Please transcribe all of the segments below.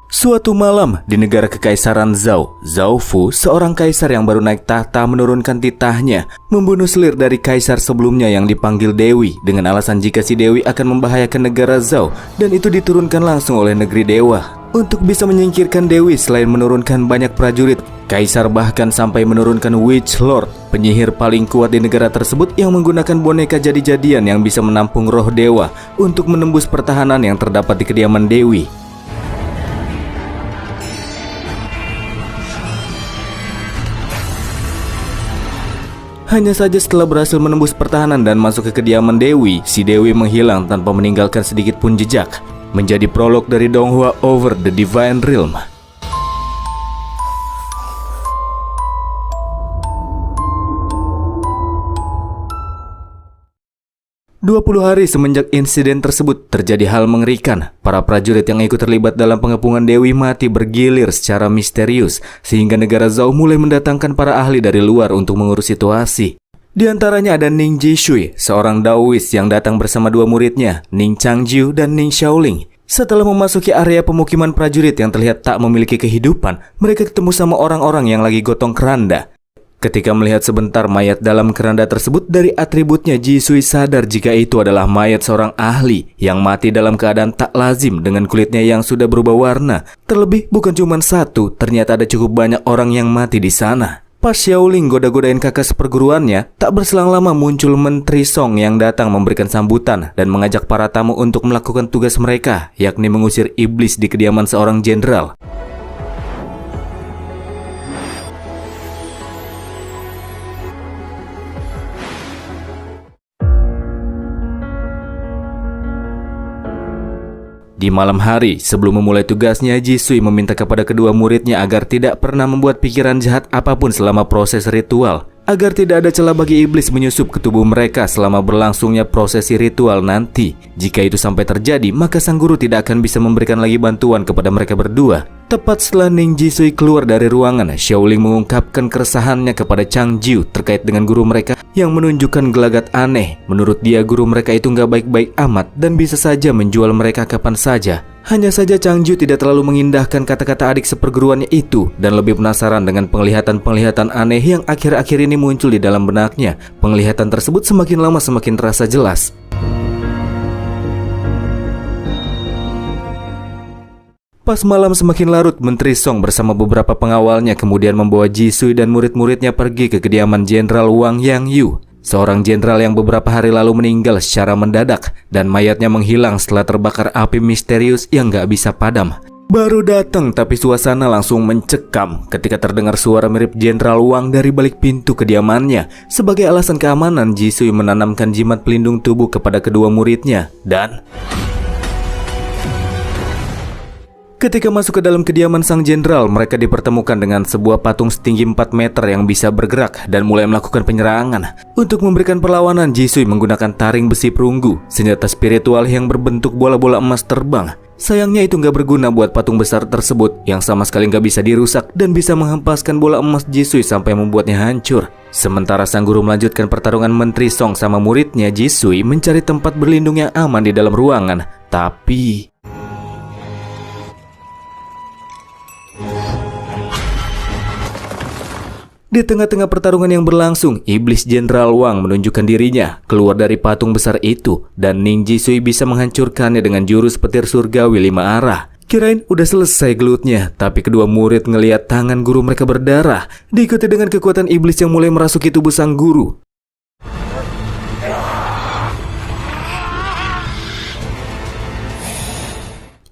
Suatu malam di negara kekaisaran Zhao, Zhao Fu, seorang kaisar yang baru naik tahta, menurunkan titahnya, membunuh selir dari kaisar sebelumnya yang dipanggil Dewi dengan alasan jika si Dewi akan membahayakan negara Zhao, dan itu diturunkan langsung oleh negeri dewa. Untuk bisa menyingkirkan Dewi, selain menurunkan banyak prajurit, kaisar bahkan sampai menurunkan Witch Lord, penyihir paling kuat di negara tersebut yang menggunakan boneka jadi-jadian yang bisa menampung roh dewa untuk menembus pertahanan yang terdapat di kediaman Dewi. Hanya saja setelah berhasil menembus pertahanan dan masuk ke kediaman Dewi, si Dewi menghilang tanpa meninggalkan sedikit pun jejak. Menjadi prolog dari Donghua Over the Divine Realm. 20 hari semenjak insiden tersebut, terjadi hal mengerikan. Para prajurit yang ikut terlibat dalam pengepungan Dewi mati bergilir secara misterius, sehingga negara Zhao mulai mendatangkan para ahli dari luar untuk mengurus situasi. Di antaranya ada Ning Jishui, seorang Daois yang datang bersama dua muridnya, Ning Changjiu dan Ning Xiaoling. Setelah memasuki area pemukiman prajurit yang terlihat tak memiliki kehidupan, mereka ketemu sama orang-orang yang lagi gotong keranda. Ketika melihat sebentar mayat dalam keranda tersebut, dari atributnya Jisui sadar jika itu adalah mayat seorang ahli yang mati dalam keadaan tak lazim dengan kulitnya yang sudah berubah warna. Terlebih bukan cuma satu, ternyata ada cukup banyak orang yang mati di sana. Pas Xiaoling goda-godain kakak seperguruannya, tak berselang lama muncul Menteri Song yang datang memberikan sambutan dan mengajak para tamu untuk melakukan tugas mereka, yakni mengusir iblis di kediaman seorang jenderal. Di malam hari, sebelum memulai tugasnya, Jisui meminta kepada kedua muridnya agar tidak pernah membuat pikiran jahat apapun selama proses ritual, agar tidak ada celah bagi iblis menyusup ke tubuh mereka selama berlangsungnya prosesi ritual nanti. Jika itu sampai terjadi, maka sang guru tidak akan bisa memberikan lagi bantuan kepada mereka berdua. Tepat setelah Ning Jisui keluar dari ruangan, Xiaoling mengungkapkan keresahannya kepada Changjiu terkait dengan guru mereka yang menunjukkan gelagat aneh. Menurut dia, guru mereka itu nggak baik-baik amat dan bisa saja menjual mereka kapan saja. Hanya saja Changjiu tidak terlalu mengindahkan kata-kata adik seperguruannya itu dan lebih penasaran dengan penglihatan-penglihatan aneh yang akhir-akhir ini muncul di dalam benaknya. Penglihatan tersebut semakin lama semakin terasa jelas. Pas malam semakin larut, Menteri Song bersama beberapa pengawalnya kemudian membawa Jisui dan murid-muridnya pergi ke kediaman Jenderal Wang Yangyu, seorang jenderal yang beberapa hari lalu meninggal secara mendadak dan mayatnya menghilang setelah terbakar api misterius yang gak bisa padam. Baru datang tapi suasana langsung mencekam ketika terdengar suara mirip Jenderal Wang dari balik pintu kediamannya. Sebagai alasan keamanan, Jisui menanamkan jimat pelindung tubuh kepada kedua muridnya dan ketika masuk ke dalam kediaman sang jenderal, mereka dipertemukan dengan sebuah patung setinggi 4 meter yang bisa bergerak dan mulai melakukan penyerangan. Untuk memberikan perlawanan, Jisui menggunakan taring besi perunggu, senjata spiritual yang berbentuk bola-bola emas terbang. Sayangnya itu nggak berguna buat patung besar tersebut yang sama sekali nggak bisa dirusak dan bisa menghempaskan bola emas Jisui sampai membuatnya hancur. Sementara sang guru melanjutkan pertarungan Menteri Song sama muridnya, Jisui mencari tempat berlindung yang aman di dalam ruangan. Tapi di tengah-tengah pertarungan yang berlangsung, iblis Jenderal Wang menunjukkan dirinya keluar dari patung besar itu dan Ning Jisui bisa menghancurkannya dengan jurus petir surgawi 5 arah. Kirain udah selesai gelutnya, tapi kedua murid ngelihat tangan guru mereka berdarah, diikuti dengan kekuatan iblis yang mulai merasuki tubuh sang guru.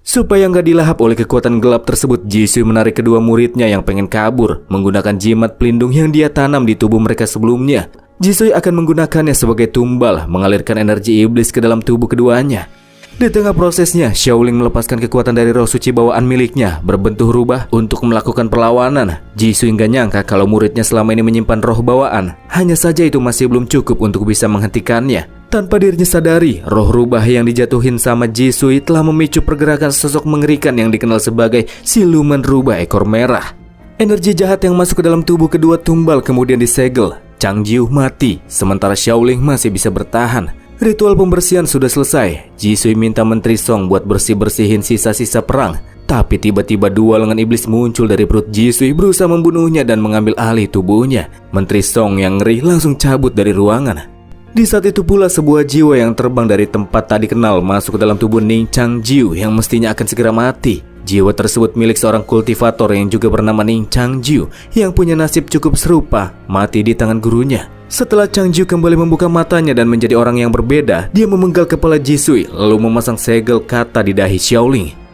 Supaya nggak dilahap oleh kekuatan gelap tersebut, Jisui menarik kedua muridnya yang pengen kabur menggunakan jimat pelindung yang dia tanam di tubuh mereka sebelumnya. Jisui akan menggunakannya sebagai tumbal, mengalirkan energi iblis ke dalam tubuh keduanya. Di tengah prosesnya, Xiaoling melepaskan kekuatan dari roh suci bawaan miliknya, berbentuk rubah untuk melakukan perlawanan. Jisui nggak nyangka kalau muridnya selama ini menyimpan roh bawaan. Hanya saja itu masih belum cukup untuk bisa menghentikannya. Tanpa dirinya sadari, roh rubah yang dijatuhin sama Jisui telah memicu pergerakan sosok mengerikan yang dikenal sebagai siluman rubah ekor merah. Energi jahat yang masuk ke dalam tubuh kedua tumbal kemudian disegel. Changjiu mati, sementara Xiaoling masih bisa bertahan. Ritual pembersihan sudah selesai. Jisui minta Menteri Song buat bersih-bersihin sisa-sisa perang. Tapi tiba-tiba dua lengan iblis muncul dari perut Jisui berusaha membunuhnya dan mengambil alih tubuhnya. Menteri Song yang ngeri langsung cabut dari ruangan. Di saat itu pula sebuah jiwa yang terbang dari tempat tak dikenal masuk ke dalam tubuh Ning Changjiu yang mestinya akan segera mati. Jiwa tersebut milik seorang kultivator yang juga bernama Ning Changjiu yang punya nasib cukup serupa, mati di tangan gurunya. Setelah Changjiu kembali membuka matanya dan menjadi orang yang berbeda, dia memenggal kepala Jisui lalu memasang segel kata di dahi Xiaoling.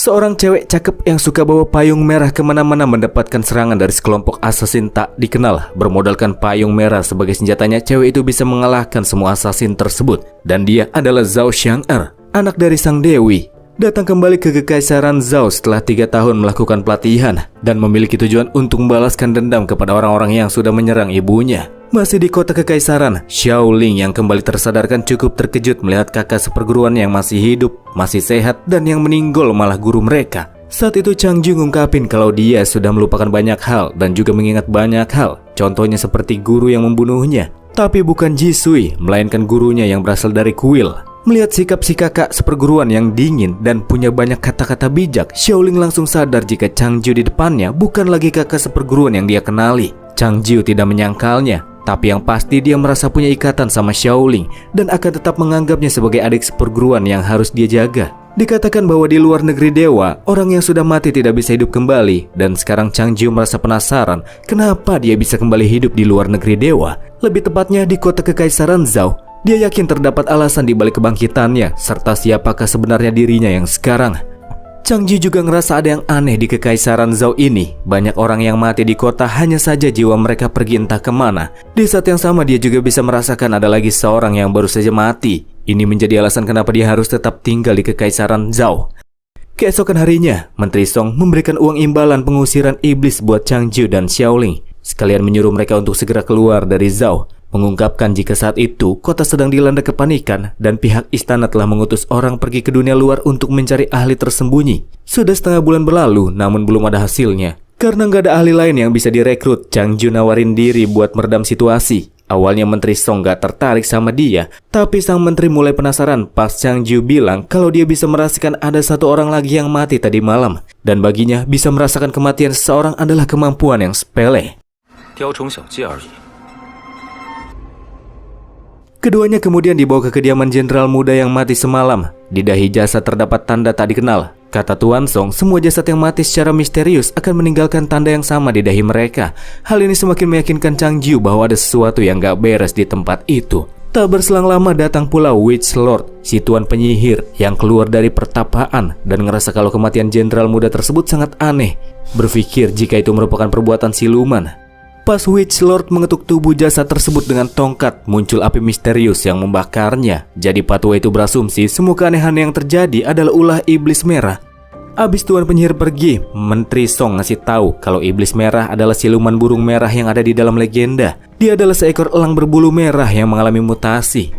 Seorang cewek cakep yang suka bawa payung merah kemana-mana mendapatkan serangan dari sekelompok asasin tak dikenal. Bermodalkan payung merah sebagai senjatanya, cewek itu bisa mengalahkan semua asasin tersebut. Dan dia adalah Zhao Xiang'er, anak dari sang dewi. Datang kembali ke Kekaisaran Zhao setelah 3 tahun melakukan pelatihan dan memiliki tujuan untuk membalaskan dendam kepada orang-orang yang sudah menyerang ibunya. Masih di kota Kekaisaran, Xiaoling yang kembali tersadarkan cukup terkejut melihat kakak seperguruan yang masih hidup, masih sehat, dan yang meninggal malah guru mereka. Saat itu Changjiu ngungkapin kalau dia sudah melupakan banyak hal dan juga mengingat banyak hal. Contohnya seperti guru yang membunuhnya. Tapi bukan Jisui, melainkan gurunya yang berasal dari kuil. Melihat sikap si kakak seperguruan yang dingin dan punya banyak kata-kata bijak, Xiaoling langsung sadar jika Changjiu di depannya bukan lagi kakak seperguruan yang dia kenali. Changjiu tidak menyangkalnya. Tapi yang pasti dia merasa punya ikatan sama Xiaoling dan akan tetap menganggapnya sebagai adik seperguruan yang harus dia jaga. Dikatakan bahwa di luar negeri dewa, orang yang sudah mati tidak bisa hidup kembali. Dan sekarang Changjiu merasa penasaran kenapa dia bisa kembali hidup di luar negeri dewa. Lebih tepatnya di kota Kekaisaran Zhao. Dia yakin terdapat alasan di balik kebangkitannya, serta siapakah sebenarnya dirinya yang sekarang. Changjiu juga ngerasa ada yang aneh di Kekaisaran Zhao ini. Banyak orang yang mati di kota, hanya saja jiwa mereka pergi entah kemana. Di saat yang sama dia juga bisa merasakan ada lagi seorang yang baru saja mati. Ini menjadi alasan kenapa dia harus tetap tinggal di Kekaisaran Zhao. Keesokan harinya, Menteri Song memberikan uang imbalan pengusiran iblis buat Changjiu dan Xiaoling. Sekalian menyuruh mereka untuk segera keluar dari Zhao. Mengungkapkan jika saat itu kota sedang dilanda kepanikan dan pihak istana telah mengutus orang pergi ke dunia luar untuk mencari ahli tersembunyi. Sudah setengah bulan berlalu namun belum ada hasilnya. Karena nggak ada ahli lain yang bisa direkrut, Changjiu nawarin diri buat meredam situasi. Awalnya Menteri Song gak tertarik sama dia, tapi sang menteri mulai penasaran pas Changjiu bilang kalau dia bisa merasakan ada satu orang lagi yang mati tadi malam. Dan baginya bisa merasakan kematian seseorang adalah kemampuan yang sepele. Keduanya kemudian dibawa ke kediaman jenderal muda yang mati semalam. Di dahi jasad terdapat tanda tak dikenal. Kata Tuan Song, semua jasad yang mati secara misterius akan meninggalkan tanda yang sama di dahi mereka. Hal ini semakin meyakinkan Changjiu bahwa ada sesuatu yang gak beres di tempat itu. Tak berselang lama datang pula Witch Lord, si tuan penyihir yang keluar dari pertapaan dan ngerasa kalau kematian jenderal muda tersebut sangat aneh. Berpikir jika itu merupakan perbuatan siluman. Pas Witch Lord mengetuk tubuh jasad tersebut dengan tongkat, muncul api misterius yang membakarnya. Jadi patua itu berasumsi semua keanehan yang terjadi adalah ulah iblis merah. Abis tuan penyihir pergi, Menteri Song ngasih tahu kalau iblis merah adalah siluman burung merah yang ada di dalam legenda. Dia adalah seekor elang berbulu merah yang mengalami mutasi.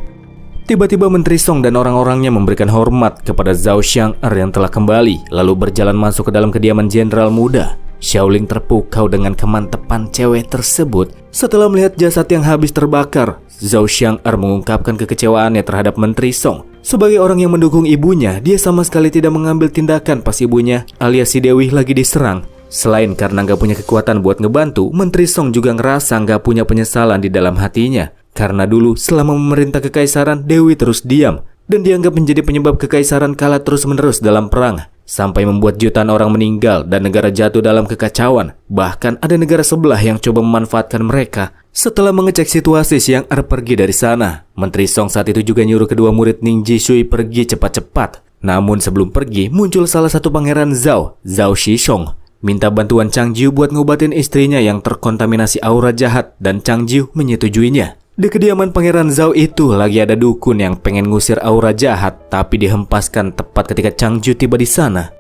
Tiba-tiba Menteri Song dan orang-orangnya memberikan hormat kepada Zhao Xiang'er yang telah kembali, lalu berjalan masuk ke dalam kediaman jenderal muda. Xiaoling terpukau dengan kemantepan cewek tersebut. Setelah melihat jasad yang habis terbakar, Zhao Xiang'er mengungkapkan kekecewaannya terhadap Menteri Song. Sebagai orang yang mendukung ibunya, dia sama sekali tidak mengambil tindakan pas ibunya alias si Dewi lagi diserang. Selain karena gak punya kekuatan buat ngebantu, Menteri Song juga ngerasa gak punya penyesalan di dalam hatinya. Karena dulu selama memerintah kekaisaran, Dewi terus diam dan dianggap menjadi penyebab kekaisaran kalah terus-menerus dalam perang. Sampai membuat jutaan orang meninggal dan negara jatuh dalam kekacauan. Bahkan ada negara sebelah yang coba memanfaatkan mereka. Setelah mengecek situasi, Xiang'er pergi dari sana. Menteri Song saat itu juga nyuruh kedua murid Ning Jisui pergi cepat-cepat. Namun sebelum pergi, muncul salah satu pangeran Zhao, Zhao Shishong. Minta bantuan Changjiu buat ngobatin istrinya yang terkontaminasi aura jahat dan Changjiu menyetujuinya. Di kediaman Pangeran Zhao itu lagi ada dukun yang pengen ngusir aura jahat, tapi dihempaskan tepat ketika Changjiu tiba di sana.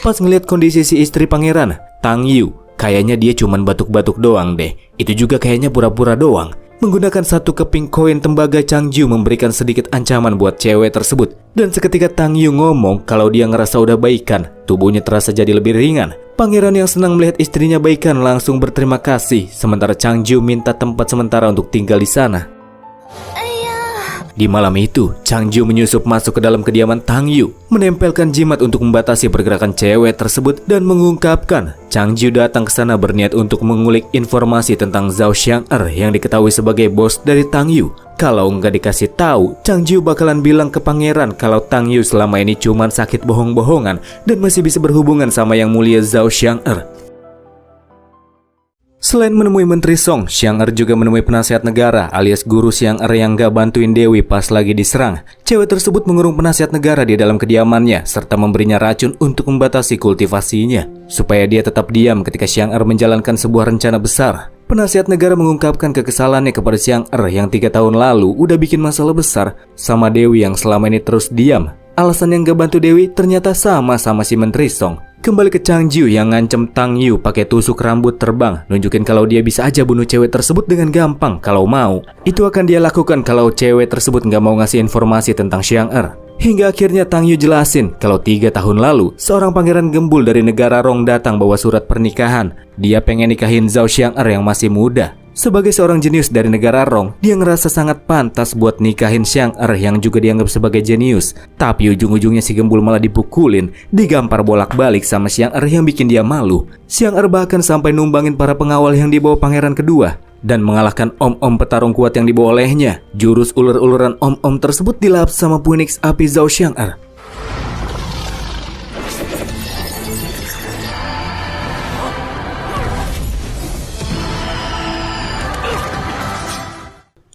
Pas ngeliat kondisi si istri pangeran, Tang Yu, kayaknya dia cuman batuk-batuk doang deh. Itu juga kayaknya pura-pura doang. Menggunakan satu keping koin tembaga, Chang Ju memberikan sedikit ancaman buat cewek tersebut. Dan seketika Tang Yu ngomong kalau dia ngerasa udah baikan, tubuhnya terasa jadi lebih ringan. Pangeran yang senang melihat istrinya baikan langsung berterima kasih, sementara Chang Ju minta tempat sementara untuk tinggal di sana. Di malam itu, Chang Ju menyusup masuk ke dalam kediaman Tang Yu, menempelkan jimat untuk membatasi pergerakan cewek tersebut dan mengungkapkan Chang Ju datang ke sana berniat untuk mengulik informasi tentang Zhao Xiang'er yang diketahui sebagai bos dari Tang Yu. Kalau nggak dikasih tahu, Chang Ju bakalan bilang ke pangeran kalau Tang Yu selama ini cuma sakit bohong-bohongan dan masih bisa berhubungan sama yang mulia Zhao Xiang'er. Selain menemui Menteri Song, Xiang'er juga menemui penasihat negara alias guru Xiang'er yang gak bantuin Dewi pas lagi diserang. Cewek tersebut mengurung penasihat negara di dalam kediamannya serta memberinya racun untuk membatasi kultivasinya, supaya dia tetap diam ketika Xiang'er menjalankan sebuah rencana besar. Penasihat negara mengungkapkan kekesalannya kepada Xiang'er yang 3 tahun lalu udah bikin masalah besar sama Dewi yang selama ini terus diam. Alasan yang gak bantu Dewi ternyata sama si Menteri Song. Kembali ke Chang Ju yang ngancem Tang Yu pakai tusuk rambut terbang, nunjukin kalau dia bisa aja bunuh cewek tersebut dengan gampang kalau mau. Itu akan dia lakukan kalau cewek tersebut nggak mau ngasih informasi tentang Xiang'er. Hingga akhirnya Tang Yu jelasin kalau 3 tahun lalu seorang pangeran gembul dari negara Rong datang bawa surat pernikahan. Dia pengen nikahin Zhao Xiang'er yang masih muda. Sebagai seorang jenius dari negara Rong, dia ngerasa sangat pantas buat nikahin Xiang'er yang juga dianggap sebagai jenius. Tapi ujung-ujungnya si gembul malah dipukulin, digampar bolak-balik sama Xiang'er yang bikin dia malu. Xiang'er bahkan sampai numbangin para pengawal yang dibawa pangeran kedua dan mengalahkan om-om petarung kuat yang dibawa olehnya. Jurus ular-uluran om-om tersebut dilahap sama Phoenix api Zhao Xiang'er.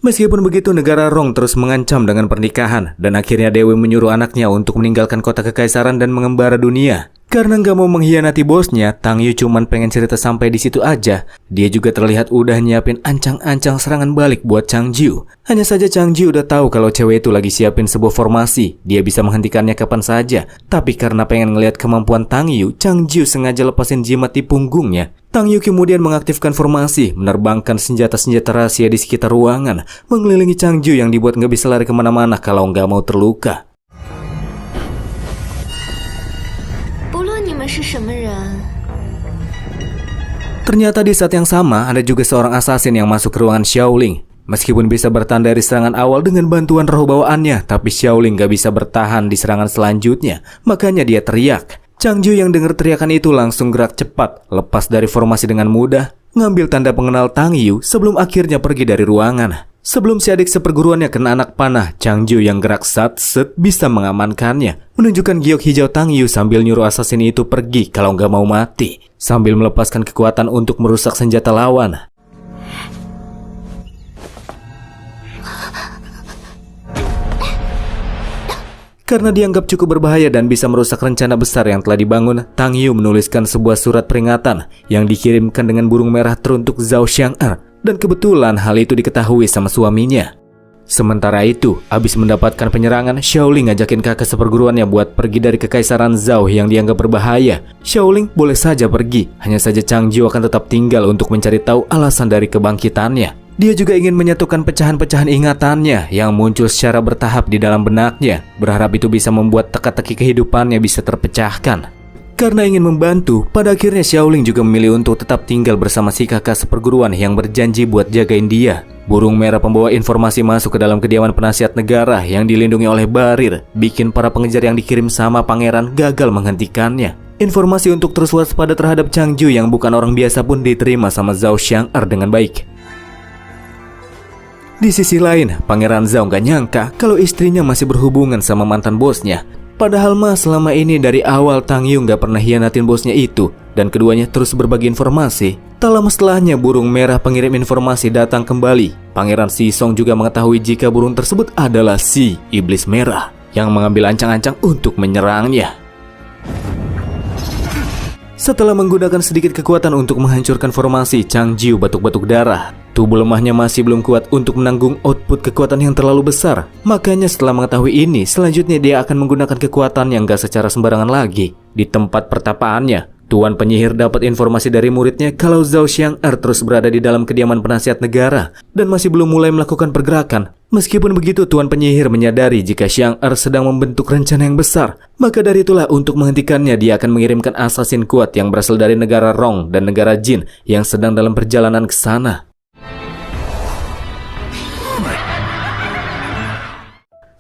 Meskipun begitu, negara Rong terus mengancam dengan pernikahan dan akhirnya Dewi menyuruh anaknya untuk meninggalkan kota kekaisaran dan mengembara dunia. Karena nggak mau mengkhianati bosnya, Tang Yu cuman pengen cerita sampai di situ aja. Dia juga terlihat udah nyiapin ancang-ancang serangan balik buat Chang Ju. Hanya saja Chang Ju udah tahu kalau cewek itu lagi siapin sebuah formasi. Dia bisa menghentikannya kapan saja. Tapi karena pengen ngelihat kemampuan Tang Yu, Chang Ju sengaja lepasin jimat di punggungnya. Tang Yu kemudian mengaktifkan formasi, menerbangkan senjata-senjata rahasia di sekitar ruangan, mengelilingi Chang Ju yang dibuat nggak bisa lari kemana-mana kalau nggak mau terluka. Ternyata di saat yang sama ada juga seorang asasin yang masuk ke ruangan Xiaoling. Meskipun bisa bertahan dari serangan awal dengan bantuan roh bawaannya, tapi Xiaoling gak bisa bertahan di serangan selanjutnya. Makanya dia teriak. Chang Ju yang dengar teriakan itu langsung gerak cepat, lepas dari formasi dengan mudah, ngambil tanda pengenal Tang Yu sebelum akhirnya pergi dari ruangan. Sebelum si adik seperguruannya kena anak panah, Chang Ju yang gerak sat-set bisa mengamankannya, menunjukkan giok hijau Tang Yu sambil nyuruh asasin itu pergi kalau nggak mau mati, sambil melepaskan kekuatan untuk merusak senjata lawan. Karena dianggap cukup berbahaya dan bisa merusak rencana besar yang telah dibangun, Tang Yu menuliskan sebuah surat peringatan yang dikirimkan dengan burung merah teruntuk Zhao Xiang'er. Dan kebetulan hal itu diketahui sama suaminya. Sementara itu, abis mendapatkan penyerangan, Xiaoling ngajakin kakak seperguruannya buat pergi dari kekaisaran Zhao yang dianggap berbahaya. Xiaoling boleh saja pergi, hanya saja Chang Ju akan tetap tinggal untuk mencari tahu alasan dari kebangkitannya. Dia juga ingin menyatukan pecahan-pecahan ingatannya yang muncul secara bertahap di dalam benaknya, berharap itu bisa membuat teka-teki kehidupannya bisa terpecahkan. Karena ingin membantu, pada akhirnya Xiaoling juga memilih untuk tetap tinggal bersama si kakak seperguruan yang berjanji buat jagain dia. Burung merah pembawa informasi masuk ke dalam kediaman penasihat negara yang dilindungi oleh barir, bikin para pengejar yang dikirim sama pangeran gagal menghentikannya. Informasi untuk terus waspada terhadap Chang Ju yang bukan orang biasa pun diterima sama Zhao Xiang'er dengan baik. Di sisi lain, Pangeran Zhao gak nyangka kalau istrinya masih berhubungan sama mantan bosnya. Padahal selama ini dari awal Tang Yu gak pernah hianatin bosnya itu, dan keduanya terus berbagi informasi. Tak lama setelahnya burung merah pengirim informasi datang kembali. Pangeran Sisong juga mengetahui jika burung tersebut adalah si Iblis Merah yang mengambil ancang-ancang untuk menyerangnya. Setelah menggunakan sedikit kekuatan untuk menghancurkan formasi, Chang Ju batuk-batuk darah. Tubuh lemahnya masih belum kuat untuk menanggung output kekuatan yang terlalu besar. Makanya setelah mengetahui ini, selanjutnya dia akan menggunakan kekuatan yang gak secara sembarangan lagi. Di tempat pertapaannya, Tuan penyihir dapat informasi dari muridnya kalau Zhao Xiang-er terus berada di dalam kediaman penasihat negara dan masih belum mulai melakukan pergerakan. Meskipun begitu, Tuan penyihir menyadari jika Xiang-er sedang membentuk rencana yang besar. Maka dari itulah untuk menghentikannya dia akan mengirimkan asasin kuat yang berasal dari negara Rong dan negara Jin yang sedang dalam perjalanan ke sana.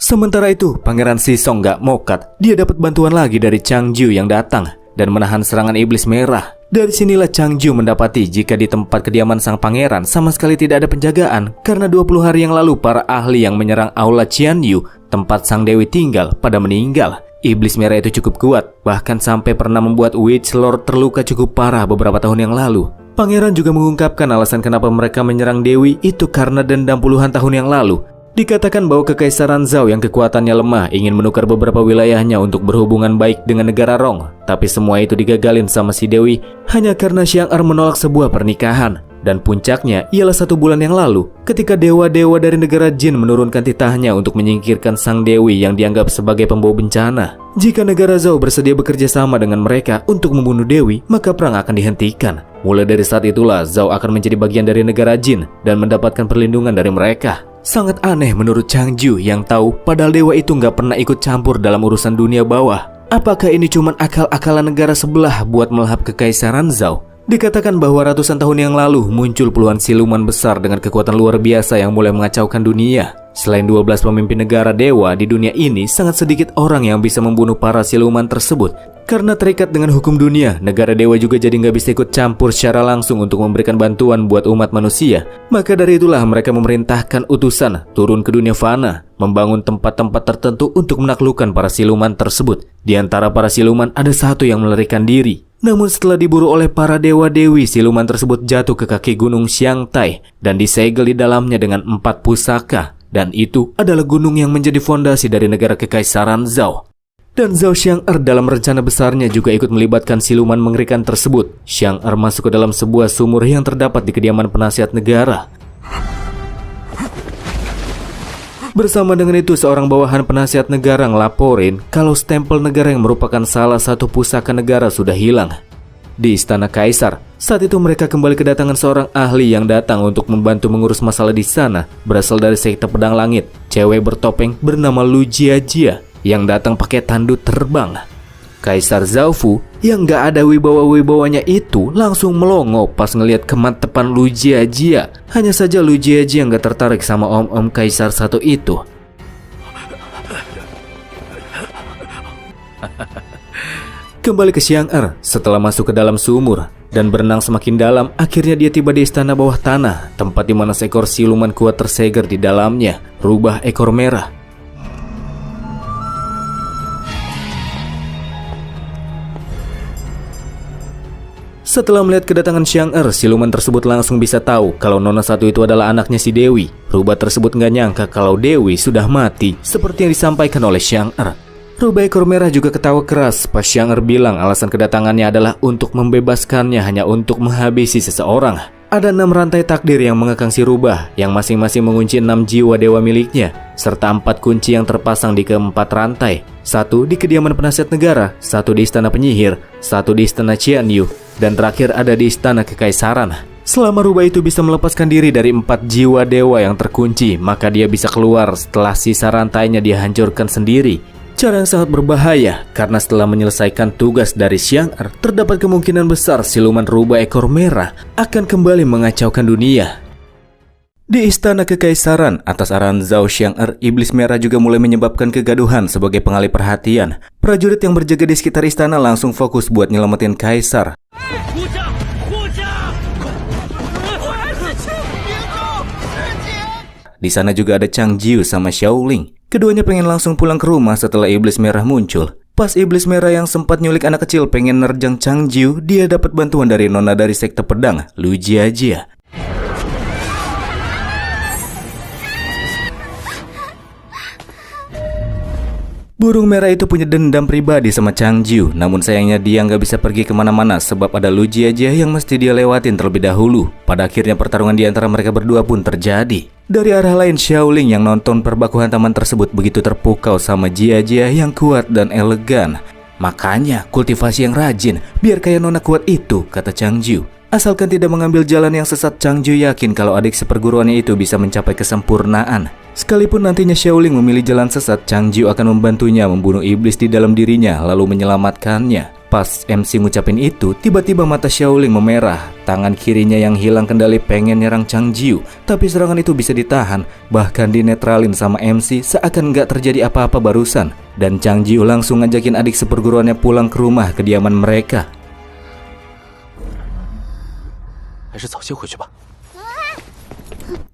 Sementara itu, Pangeran Sisong gak mokat. Dia dapat bantuan lagi dari Changju yang datang dan menahan serangan iblis merah. Dari sinilah Changju mendapati jika di tempat kediaman sang pangeran sama sekali tidak ada penjagaan karena 20 hari yang lalu para ahli yang menyerang Aula Qianyu, tempat sang dewi tinggal, pada meninggal. Iblis merah itu cukup kuat, bahkan sampai pernah membuat Witch Lord terluka cukup parah beberapa tahun yang lalu. Pangeran juga mengungkapkan alasan kenapa mereka menyerang dewi itu karena dendam puluhan tahun yang lalu. Dikatakan bahwa Kekaisaran Zhao yang kekuatannya lemah ingin menukar beberapa wilayahnya untuk berhubungan baik dengan negara Rong. Tapi semua itu digagalin sama si Dewi hanya karena Xiang-er menolak sebuah pernikahan. Dan puncaknya ialah 1 bulan yang lalu ketika dewa-dewa dari negara Jin menurunkan titahnya untuk menyingkirkan sang Dewi yang dianggap sebagai pembawa bencana. Jika negara Zhao bersedia bekerja sama dengan mereka untuk membunuh Dewi, maka perang akan dihentikan. Mulai dari saat itulah Zhao akan menjadi bagian dari negara Jin dan mendapatkan perlindungan dari mereka. Sangat aneh menurut Changju yang tahu padahal dewa itu nggak pernah ikut campur dalam urusan dunia bawah. Apakah ini cuma akal-akalan negara sebelah buat melahap Kekaisaran Zhao? Dikatakan bahwa ratusan tahun yang lalu muncul puluhan siluman besar dengan kekuatan luar biasa yang mulai mengacaukan dunia. Selain 12 pemimpin negara dewa di dunia ini, sangat sedikit orang yang bisa membunuh para siluman tersebut. Karena terikat dengan hukum dunia, negara dewa juga jadi nggak bisa ikut campur secara langsung untuk memberikan bantuan buat umat manusia. Maka dari itulah mereka memerintahkan utusan turun ke dunia fana, membangun tempat-tempat tertentu untuk menaklukkan para siluman tersebut. Di antara para siluman ada satu yang melarikan diri. Namun setelah diburu oleh para dewa-dewi, siluman tersebut jatuh ke kaki gunung Xiangtai dan disegel di dalamnya dengan 4 pusaka. Dan itu adalah gunung yang menjadi fondasi dari negara Kekaisaran Zhao. Dan Zhao Xiang-er dalam rencana besarnya juga ikut melibatkan siluman mengerikan tersebut. Xiang-er masuk ke dalam sebuah sumur yang terdapat di kediaman penasihat negara. Bersama dengan itu, seorang bawahan penasihat negara ngelaporin kalau stempel negara yang merupakan salah satu pusaka negara sudah hilang. Di istana kaisar, saat itu mereka kembali kedatangan seorang ahli yang datang untuk membantu mengurus masalah di sana. Berasal dari sekte pedang langit, cewek bertopeng bernama Lu Jiajia yang datang pakai tanduk terbang. Kaisar Zhao Fu yang gak ada wibawa-wibawanya itu langsung melongo pas ngelihat kemantepan Lu Jiajia. Hanya saja Lu Jiajia gak tertarik sama om-om kaisar satu itu. Kembali ke Xiang-er, setelah masuk ke dalam sumur dan berenang semakin dalam, akhirnya dia tiba di istana bawah tanah, tempat di mana seekor siluman kuat terseger di dalamnya, rubah ekor merah. Setelah melihat kedatangan Xiang-er, siluman tersebut langsung bisa tahu kalau nona satu itu adalah anaknya si Dewi. Rubah tersebut nggak nyangka kalau Dewi sudah mati, seperti yang disampaikan oleh Xiang-er. Rubah ekor merah juga ketawa keras pas Xiang-er bilang alasan kedatangannya adalah untuk membebaskannya hanya untuk menghabisi seseorang. Ada 6 rantai takdir yang mengekang si rubah, yang masing-masing mengunci 6 jiwa dewa miliknya, serta 4 kunci yang terpasang di keempat rantai. 1 di kediaman penasihat negara, 1 di istana penyihir, 1 di istana Qianyu, dan terakhir ada di istana kekaisaran. Selama rubah itu bisa melepaskan diri dari 4 jiwa dewa yang terkunci, maka dia bisa keluar setelah sisa rantainya dihancurkan sendiri. Cara yang sangat berbahaya, karena setelah menyelesaikan tugas dari Xiang-er, terdapat kemungkinan besar siluman rubah ekor merah akan kembali mengacaukan dunia. Di istana kekaisaran, atas arahan Zhao Xiang-er, iblis merah juga mulai menyebabkan kegaduhan sebagai pengalih perhatian. Prajurit yang berjaga di sekitar istana langsung fokus buat nyelamatin kaisar. Di sana juga ada Changju sama Xiaoling. Keduanya pengen langsung pulang ke rumah setelah iblis merah muncul. Pas iblis merah yang sempat nyulik anak kecil pengen nerjang Changju, dia dapat bantuan dari nona dari sekte pedang, Lu Jiajia. Burung merah itu punya dendam pribadi sama Changju, namun sayangnya dia nggak bisa pergi kemana-mana sebab ada Lu Jiajia yang mesti dia lewatin terlebih dahulu. Pada akhirnya pertarungan di antara mereka berdua pun terjadi. Dari arah lain, Xiaoling yang nonton perbakuhan taman tersebut begitu terpukau sama Jiajia yang kuat dan elegan. Makanya kultivasi yang rajin, biar kayak nona kuat itu, kata Chang Jiu. Asalkan tidak mengambil jalan yang sesat, Chang Jiu yakin kalau adik seperguruannya itu bisa mencapai kesempurnaan. Sekalipun nantinya Xiaoling memilih jalan sesat, Chang Jiu akan membantunya membunuh iblis di dalam dirinya lalu menyelamatkannya. Pas MC ngucapin itu, tiba-tiba mata Xiaoling memerah. Tangan kirinya yang hilang kendali pengen nyerang Chang Jiu, tapi serangan itu bisa ditahan, bahkan dinetralin sama MC seakan nggak terjadi apa-apa barusan. Dan Chang Jiu langsung ngajakin adik seperguruannya pulang ke rumah kediaman mereka. 还是早些回去吧。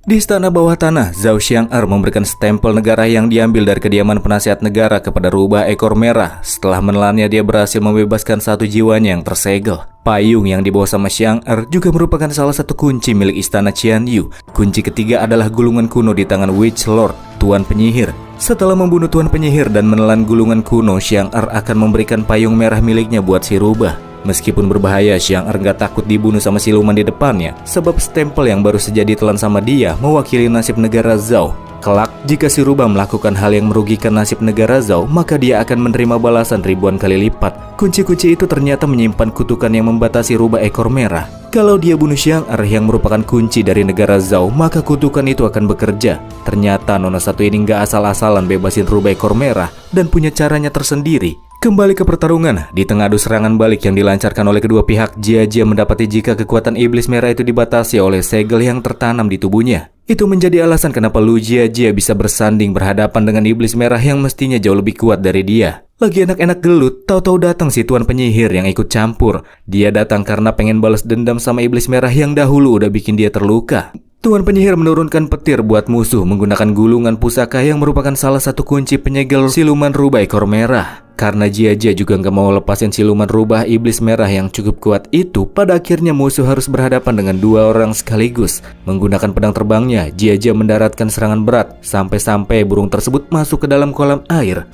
Di istana bawah tanah, Zhao Xiang'er memberikan stempel negara yang diambil dari kediaman penasihat negara kepada rubah ekor merah. Setelah menelannya, dia berhasil membebaskan satu jiwanya yang tersegel. Payung yang dibawa sama Xiang'er juga merupakan salah satu kunci milik istana Qianyu. Kunci ketiga adalah gulungan kuno di tangan Witch Lord, Tuan Penyihir. Setelah membunuh Tuan Penyihir dan menelan gulungan kuno, Xiang'er akan memberikan payung merah miliknya buat si rubah. Meskipun berbahaya, Xiang'er nggak takut dibunuh sama siluman di depannya, sebab stempel yang baru saja ditelan sama dia mewakili nasib negara Zhao. Kelak, jika si rubah melakukan hal yang merugikan nasib negara Zhao, maka dia akan menerima balasan ribuan kali lipat. Kunci-kunci itu ternyata menyimpan kutukan yang membatasi rubah ekor merah. Kalau dia bunuh Xiang'er yang merupakan kunci dari negara Zhao, maka kutukan itu akan bekerja. Ternyata nona satu ini nggak asal-asalan bebasin rubah ekor merah dan punya caranya tersendiri. Kembali ke pertarungan, di tengah adu serangan balik yang dilancarkan oleh kedua pihak, Jia mendapati jika kekuatan iblis merah itu dibatasi oleh segel yang tertanam di tubuhnya. Itu menjadi alasan kenapa Lu Jia bisa bersanding berhadapan dengan iblis merah yang mestinya jauh lebih kuat dari dia. Lagi enak-enak gelut, tahu-tahu datang si Tuan Penyihir yang ikut campur. Dia datang karena pengen balas dendam sama iblis merah yang dahulu udah bikin dia terluka. Tuan Penyihir menurunkan petir buat musuh menggunakan gulungan pusaka yang merupakan salah satu kunci penyegel siluman rubah ekor merah. Karena Jia juga nggak mau lepasin siluman rubah iblis merah yang cukup kuat itu, pada akhirnya musuh harus berhadapan dengan dua orang sekaligus. Menggunakan pedang terbangnya, Jia mendaratkan serangan berat sampai-sampai burung tersebut masuk ke dalam kolam air.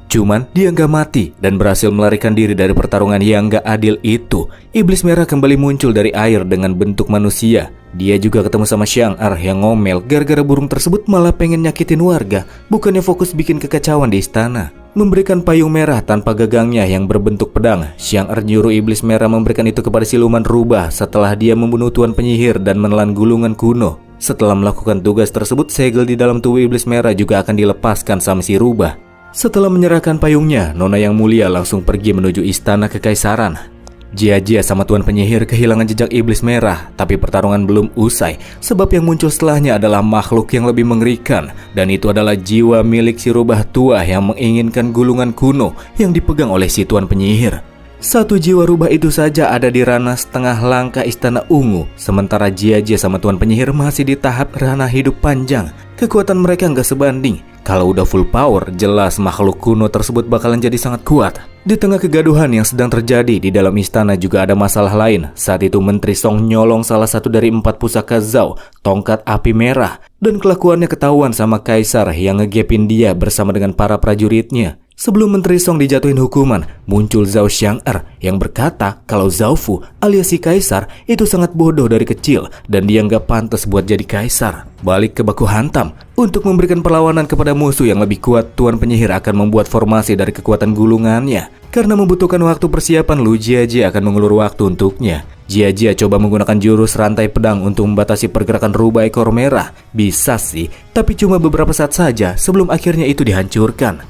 Cuman dia nggak mati dan berhasil melarikan diri dari pertarungan yang nggak adil itu. Iblis merah kembali muncul dari air dengan bentuk manusia. Dia juga ketemu sama Xiang'er yang ngomel gara-gara burung tersebut malah pengen nyakitin warga, bukannya fokus bikin kekacauan di istana. Memberikan payung merah tanpa gagangnya yang berbentuk pedang, Xiang'er nyuruh iblis merah memberikan itu kepada siluman rubah setelah dia membunuh Tuan Penyihir dan menelan gulungan kuno. Setelah melakukan tugas tersebut, segel di dalam tubuh iblis merah juga akan dilepaskan sama si rubah. Setelah menyerahkan payungnya, Nona yang mulia langsung pergi menuju istana kekaisaran. Jia sama Tuan Penyihir kehilangan jejak iblis merah, tapi pertarungan belum usai, sebab yang muncul setelahnya adalah makhluk yang lebih mengerikan, dan itu adalah jiwa milik si rubah tua yang menginginkan gulungan kuno yang dipegang oleh si Tuan Penyihir. Satu jiwa rubah itu saja ada di ranah setengah langkah istana ungu, sementara Jia sama Tuan Penyihir masih di tahap ranah hidup panjang. Kekuatan mereka nggak sebanding. Kalau udah full power, jelas makhluk kuno tersebut bakalan jadi sangat kuat. Di tengah kegaduhan yang sedang terjadi di dalam istana juga ada masalah lain. Saat itu Menteri Song nyolong salah satu dari 4 pusaka Zhao, tongkat api merah, dan kelakuannya ketahuan sama Kaisar yang ngegepin dia bersama dengan para prajuritnya. Sebelum Menteri Song dijatuhin hukuman, muncul Zhao Xiang'er yang berkata kalau Zhao Fu alias si Kaisar itu sangat bodoh dari kecil dan dia nggak pantas buat jadi Kaisar. Balik ke baku hantam, untuk memberikan perlawanan kepada musuh yang lebih kuat, Tuan Penyihir akan membuat formasi dari kekuatan gulungannya. Karena membutuhkan waktu persiapan, Lu Jia akan mengulur waktu untuknya. Jia coba menggunakan jurus rantai pedang untuk membatasi pergerakan rubah ekor merah. Bisa sih, tapi cuma beberapa saat saja sebelum akhirnya itu dihancurkan.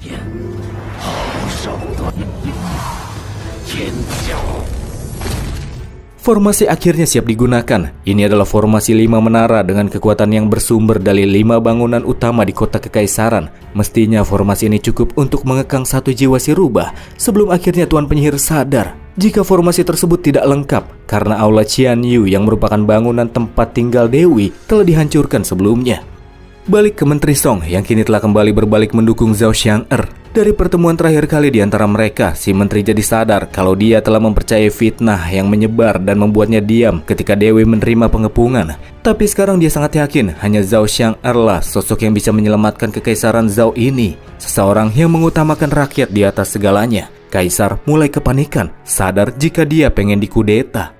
Formasi akhirnya siap digunakan. Ini adalah formasi 5 menara dengan kekuatan yang bersumber dari 5 bangunan utama di kota kekaisaran. Mestinya formasi ini cukup untuk mengekang satu jiwa si rubah sebelum akhirnya Tuan Penyihir sadar jika formasi tersebut tidak lengkap karena Aula Qianyu yang merupakan bangunan tempat tinggal Dewi telah dihancurkan sebelumnya. Balik ke Menteri Song yang kini telah kembali berbalik mendukung Zhao Xiang'er. Dari pertemuan terakhir kali di antara mereka, si menteri jadi sadar kalau dia telah mempercayai fitnah yang menyebar dan membuatnya diam ketika Dewi menerima pengepungan. Tapi sekarang dia sangat yakin hanya Zhao Xiang'er lah sosok yang bisa menyelamatkan kekaisaran Zhao ini. Seseorang yang mengutamakan rakyat di atas segalanya. Kaisar mulai kepanikan, sadar jika dia pengen dikudeta.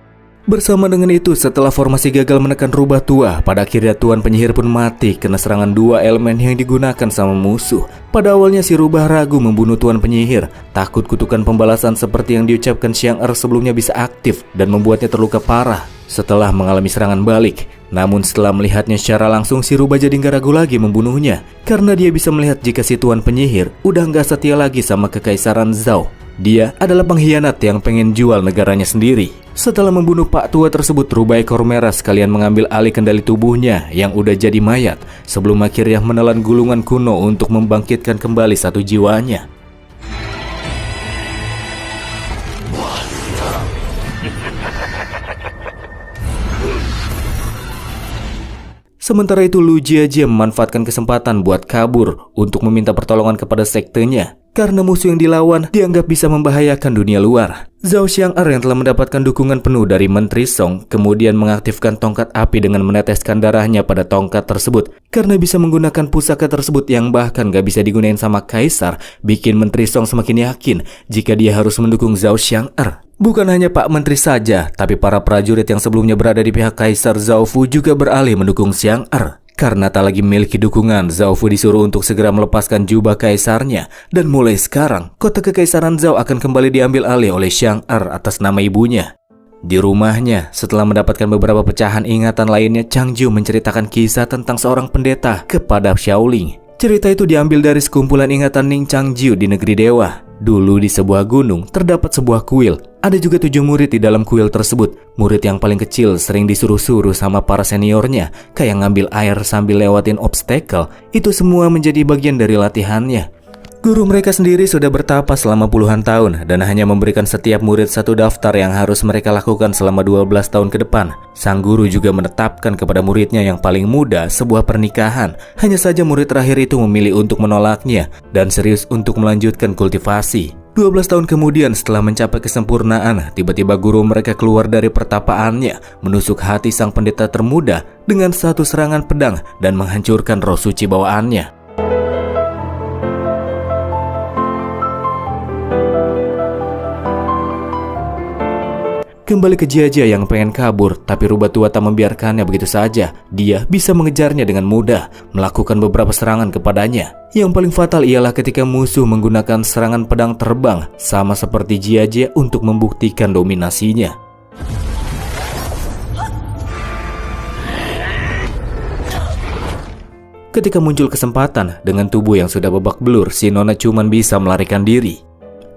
Bersama dengan itu, setelah formasi gagal menekan rubah tua, pada akhirnya Tuan Penyihir pun mati kena serangan dua elemen yang digunakan sama musuh. Pada awalnya si rubah ragu membunuh Tuan Penyihir, takut kutukan pembalasan seperti yang diucapkan Xiang sebelumnya bisa aktif dan membuatnya terluka parah setelah mengalami serangan balik. Namun setelah melihatnya secara langsung, si rubah jadi nggak ragu lagi membunuhnya, karena dia bisa melihat jika si Tuan Penyihir udah nggak setia lagi sama kekaisaran Zhao. Dia adalah pengkhianat yang pengen jual negaranya sendiri. Setelah membunuh Pak Tua tersebut, rubah ekor merah sekalian mengambil alih kendali tubuhnya yang udah jadi mayat, sebelum akhirnya menelan gulungan kuno untuk membangkitkan kembali satu jiwanya. Sementara itu, Lu Jiajie memanfaatkan kesempatan buat kabur untuk meminta pertolongan kepada sektenya, karena musuh yang dilawan dianggap bisa membahayakan dunia luar. Zhao Xiang'er yang telah mendapatkan dukungan penuh dari Menteri Song kemudian mengaktifkan tongkat api dengan meneteskan darahnya pada tongkat tersebut. Karena bisa menggunakan pusaka tersebut yang bahkan gak bisa digunain sama Kaisar, bikin Menteri Song semakin yakin jika dia harus mendukung Zhao Xiang'er. Bukan hanya Pak Menteri saja, tapi para prajurit yang sebelumnya berada di pihak Kaisar Zhao Fu juga beralih mendukung Xiang'er. Karena tak lagi memiliki dukungan, Zhao Fu disuruh untuk segera melepaskan jubah kaisarnya. Dan mulai sekarang, kota kekaisaran Zhao akan kembali diambil alih oleh Xiang'er atas nama ibunya. Di rumahnya, setelah mendapatkan beberapa pecahan ingatan lainnya, Changjiu menceritakan kisah tentang seorang pendeta kepada Xiaoling. Cerita itu diambil dari sekumpulan ingatan Ning Changjiu di negeri dewa. Dulu di sebuah gunung terdapat sebuah kuil. Ada juga 7 murid di dalam kuil tersebut. Murid yang paling kecil sering disuruh-suruh sama para seniornya, kayak ngambil air sambil lewatin obstacle. Itu semua menjadi bagian dari latihannya. Guru mereka sendiri sudah bertapa selama puluhan tahun dan hanya memberikan setiap murid satu daftar yang harus mereka lakukan selama 12 tahun ke depan. Sang guru juga menetapkan kepada muridnya yang paling muda sebuah pernikahan. Hanya saja murid terakhir itu memilih untuk menolaknya dan serius untuk melanjutkan kultivasi. 12 tahun kemudian setelah mencapai kesempurnaan, tiba-tiba guru mereka keluar dari pertapaannya, menusuk hati sang pendeta termuda dengan satu serangan pedang dan menghancurkan roh suci bawaannya. Kembali ke Jiajie yang pengen kabur, tapi rubah tua tak membiarkannya begitu saja. Dia bisa mengejarnya dengan mudah, melakukan beberapa serangan kepadanya. Yang paling fatal ialah ketika musuh menggunakan serangan pedang terbang, sama seperti Jiajie untuk membuktikan dominasinya. Ketika muncul kesempatan, dengan tubuh yang sudah babak belur, si Nona cuman bisa melarikan diri.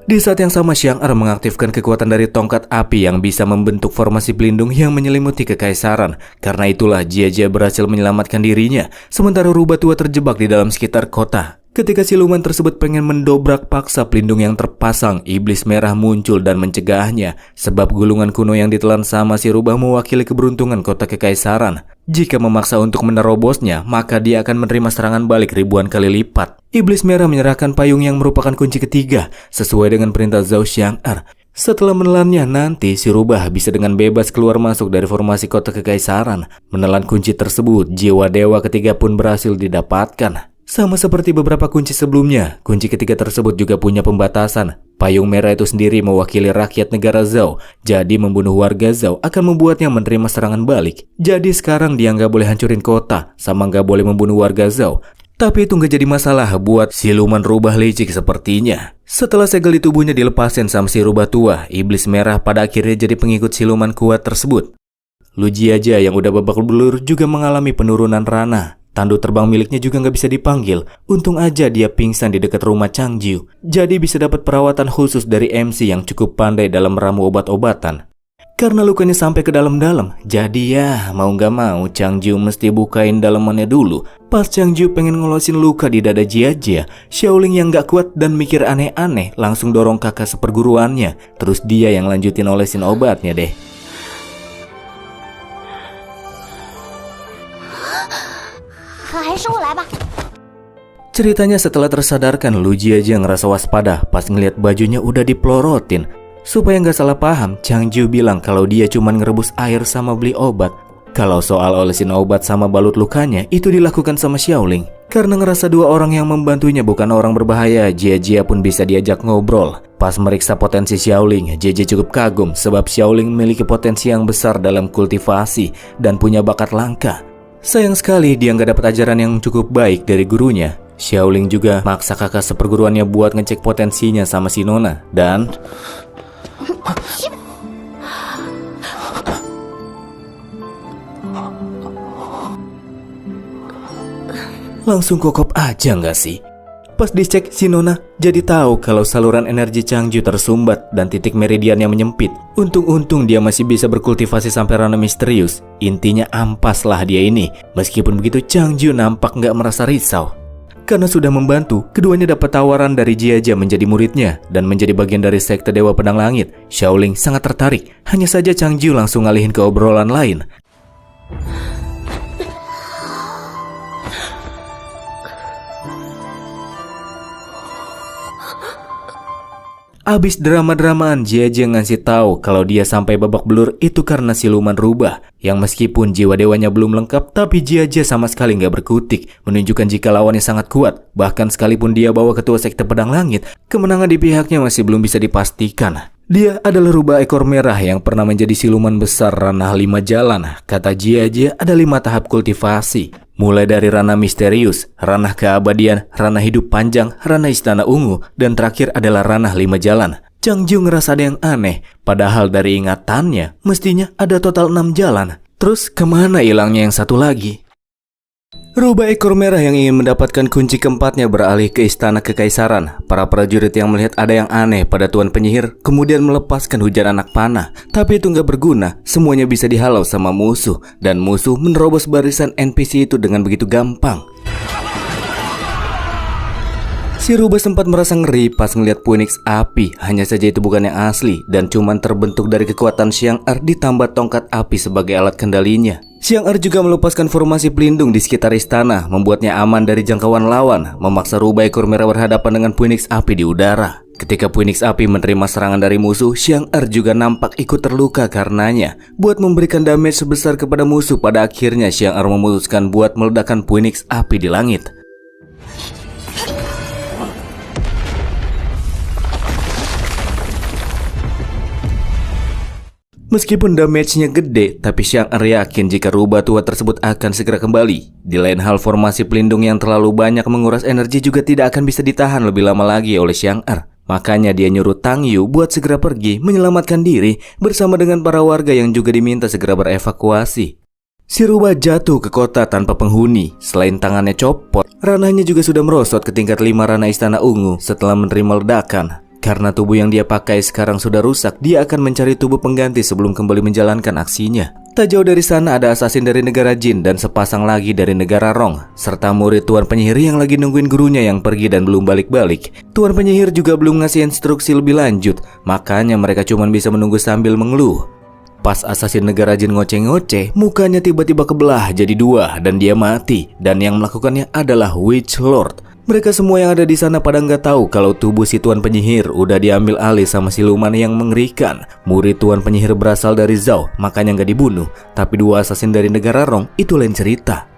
Di saat yang sama, Xiang'er mengaktifkan kekuatan dari tongkat api yang bisa membentuk formasi pelindung yang menyelimuti kekaisaran. Karena itulah Jiajie berhasil menyelamatkan dirinya, sementara rubah tua terjebak di dalam sekitar kota. Ketika siluman tersebut pengen mendobrak paksa pelindung yang terpasang, iblis merah muncul dan mencegahnya. Sebab gulungan kuno yang ditelan sama si rubah mewakili keberuntungan kota kekaisaran. Jika memaksa untuk menerobosnya, maka dia akan menerima serangan balik ribuan kali lipat. Iblis merah menyerahkan payung yang merupakan kunci ketiga, sesuai dengan perintah Zhao Xiang'er. Setelah menelannya, nanti si rubah bisa dengan bebas keluar masuk dari formasi kota kekaisaran. Menelan kunci tersebut, jiwa dewa ketiga pun berhasil didapatkan. Sama seperti beberapa kunci sebelumnya, kunci ketiga tersebut juga punya pembatasan. Payung merah itu sendiri mewakili rakyat negara Zhao, jadi membunuh warga Zhao akan membuatnya menerima serangan balik. Jadi sekarang dia nggak boleh hancurin kota, sama nggak boleh membunuh warga Zhao. Tapi itu nggak jadi masalah buat siluman rubah licik sepertinya. Setelah segel di tubuhnya dilepasin sama si rubah tua, iblis merah pada akhirnya jadi pengikut siluman kuat tersebut. Lu Jiajie yang udah babak belur juga mengalami penurunan ranah. Tandu terbang miliknya juga nggak bisa dipanggil. Untung aja dia pingsan di dekat rumah Changjiu. Jadi bisa dapat perawatan khusus dari MC yang cukup pandai dalam meramu obat-obatan. Karena lukanya sampai ke dalam-dalam, jadi ya mau nggak mau Changjiu mesti bukain dalamannya dulu. Pas Changjiu pengen ngolosin luka di dada Jiajie, Xiaoling yang nggak kuat dan mikir aneh-aneh langsung dorong kakak seperguruannya. Terus dia yang lanjutin olesin obatnya deh. Ceritanya setelah tersadarkan, Lu Jiajie ngerasa waspada pas ngeliat bajunya udah dipelorotin. Supaya nggak salah paham, Changjiu bilang kalau dia cuma ngerebus air sama beli obat. Kalau soal olesin obat sama balut lukanya, itu dilakukan sama Xiaoling. Karena ngerasa dua orang yang membantunya bukan orang berbahaya, Jia pun bisa diajak ngobrol. Pas meriksa potensi Xiaoling, Jia cukup kagum sebab Xiaoling memiliki potensi yang besar dalam kultivasi dan punya bakat langka. Sayang sekali dia nggak dapat ajaran yang cukup baik dari gurunya. Xiaoling juga maksa kakak seperguruannya buat ngecek potensinya sama si Nona. Dan langsung kokop aja nggak sih? Pas dicek si Nona jadi tahu kalau saluran energi Changju tersumbat dan titik meridiannya menyempit. Untung-untung dia masih bisa berkultivasi sampai ranah misterius. Intinya ampaslah dia ini. Meskipun begitu Changju nampak nggak merasa risau. Karena sudah membantu, keduanya dapat tawaran dari Jia menjadi muridnya dan menjadi bagian dari sekte Dewa Pedang Langit. Xiaoling sangat tertarik. Hanya saja Changju langsung ngalihin ke obrolan lain. Abis drama-dramaan, Jia ngasih tahu kalau dia sampai babak belur itu karena siluman rubah. Yang meskipun jiwa dewanya belum lengkap, tapi Jia sama sekali nggak berkutik, menunjukkan jika lawannya sangat kuat. Bahkan sekalipun dia bawa ketua sekte pedang langit, kemenangan di pihaknya masih belum bisa dipastikan. Dia adalah rubah ekor merah yang pernah menjadi siluman besar ranah 5 jalan. Kata Jia ada 5 tahap kultivasi. Mulai dari ranah misterius, ranah keabadian, ranah hidup panjang, ranah istana ungu, dan terakhir adalah ranah 5 jalan. Changju ngerasa ada yang aneh, padahal dari ingatannya mestinya ada total 6 jalan. Terus kemana hilangnya yang satu lagi? Rubah ekor merah yang ingin mendapatkan kunci keempatnya beralih ke istana kekaisaran. Para prajurit yang melihat ada yang aneh pada Tuan Penyihir kemudian melepaskan hujan anak panah. Tapi itu nggak berguna, semuanya bisa dihalau sama musuh. Dan musuh menerobos barisan NPC itu dengan begitu gampang. Si rubah sempat merasa ngeri pas ngeliat Phoenix api. Hanya saja itu bukan yang asli dan cuman terbentuk dari kekuatan Xiang-Er ditambah tongkat api sebagai alat kendalinya. Xiang-Er juga melepaskan formasi pelindung di sekitar istana, membuatnya aman dari jangkauan lawan, memaksa rubah ekor merah berhadapan dengan Phoenix api di udara. Ketika Phoenix api menerima serangan dari musuh, Xiang-Er juga nampak ikut terluka karenanya. Buat memberikan damage sebesar kepada musuh, pada akhirnya Xiang-Er memutuskan buat meledakkan Phoenix api di langit. Meskipun damage-nya gede, tapi Xiang-Er yakin jika rubah tua tersebut akan segera kembali. Di lain hal, formasi pelindung yang terlalu banyak menguras energi juga tidak akan bisa ditahan lebih lama lagi oleh Xiang-Er. Makanya dia nyuruh Tang Yu buat segera pergi menyelamatkan diri bersama dengan para warga yang juga diminta segera berevakuasi. Si rubah jatuh ke kota tanpa penghuni. Selain tangannya copot, ranahnya juga sudah merosot ke tingkat 5 ranah istana ungu setelah menerima ledakan. Karena tubuh yang dia pakai sekarang sudah rusak, dia akan mencari tubuh pengganti sebelum kembali menjalankan aksinya. Tak jauh dari sana ada asasin dari negara Jin dan sepasang lagi dari negara Rong, serta murid Tuan Penyihir yang lagi nungguin gurunya yang pergi dan belum balik-balik. Tuan Penyihir juga belum ngasih instruksi lebih lanjut, makanya mereka cuma bisa menunggu sambil mengeluh. Pas asasin negara Jin ngoceh-ngoceh, mukanya tiba-tiba kebelah jadi 2 dan dia mati. Dan yang melakukannya adalah Witch Lord. Mereka semua yang ada di sana pada nggak tahu kalau tubuh si Tuan Penyihir udah diambil alih sama siluman yang mengerikan. Murid Tuan Penyihir berasal dari Zhao, makanya nggak dibunuh. Tapi 2 asasin dari negara Rong itu lain cerita.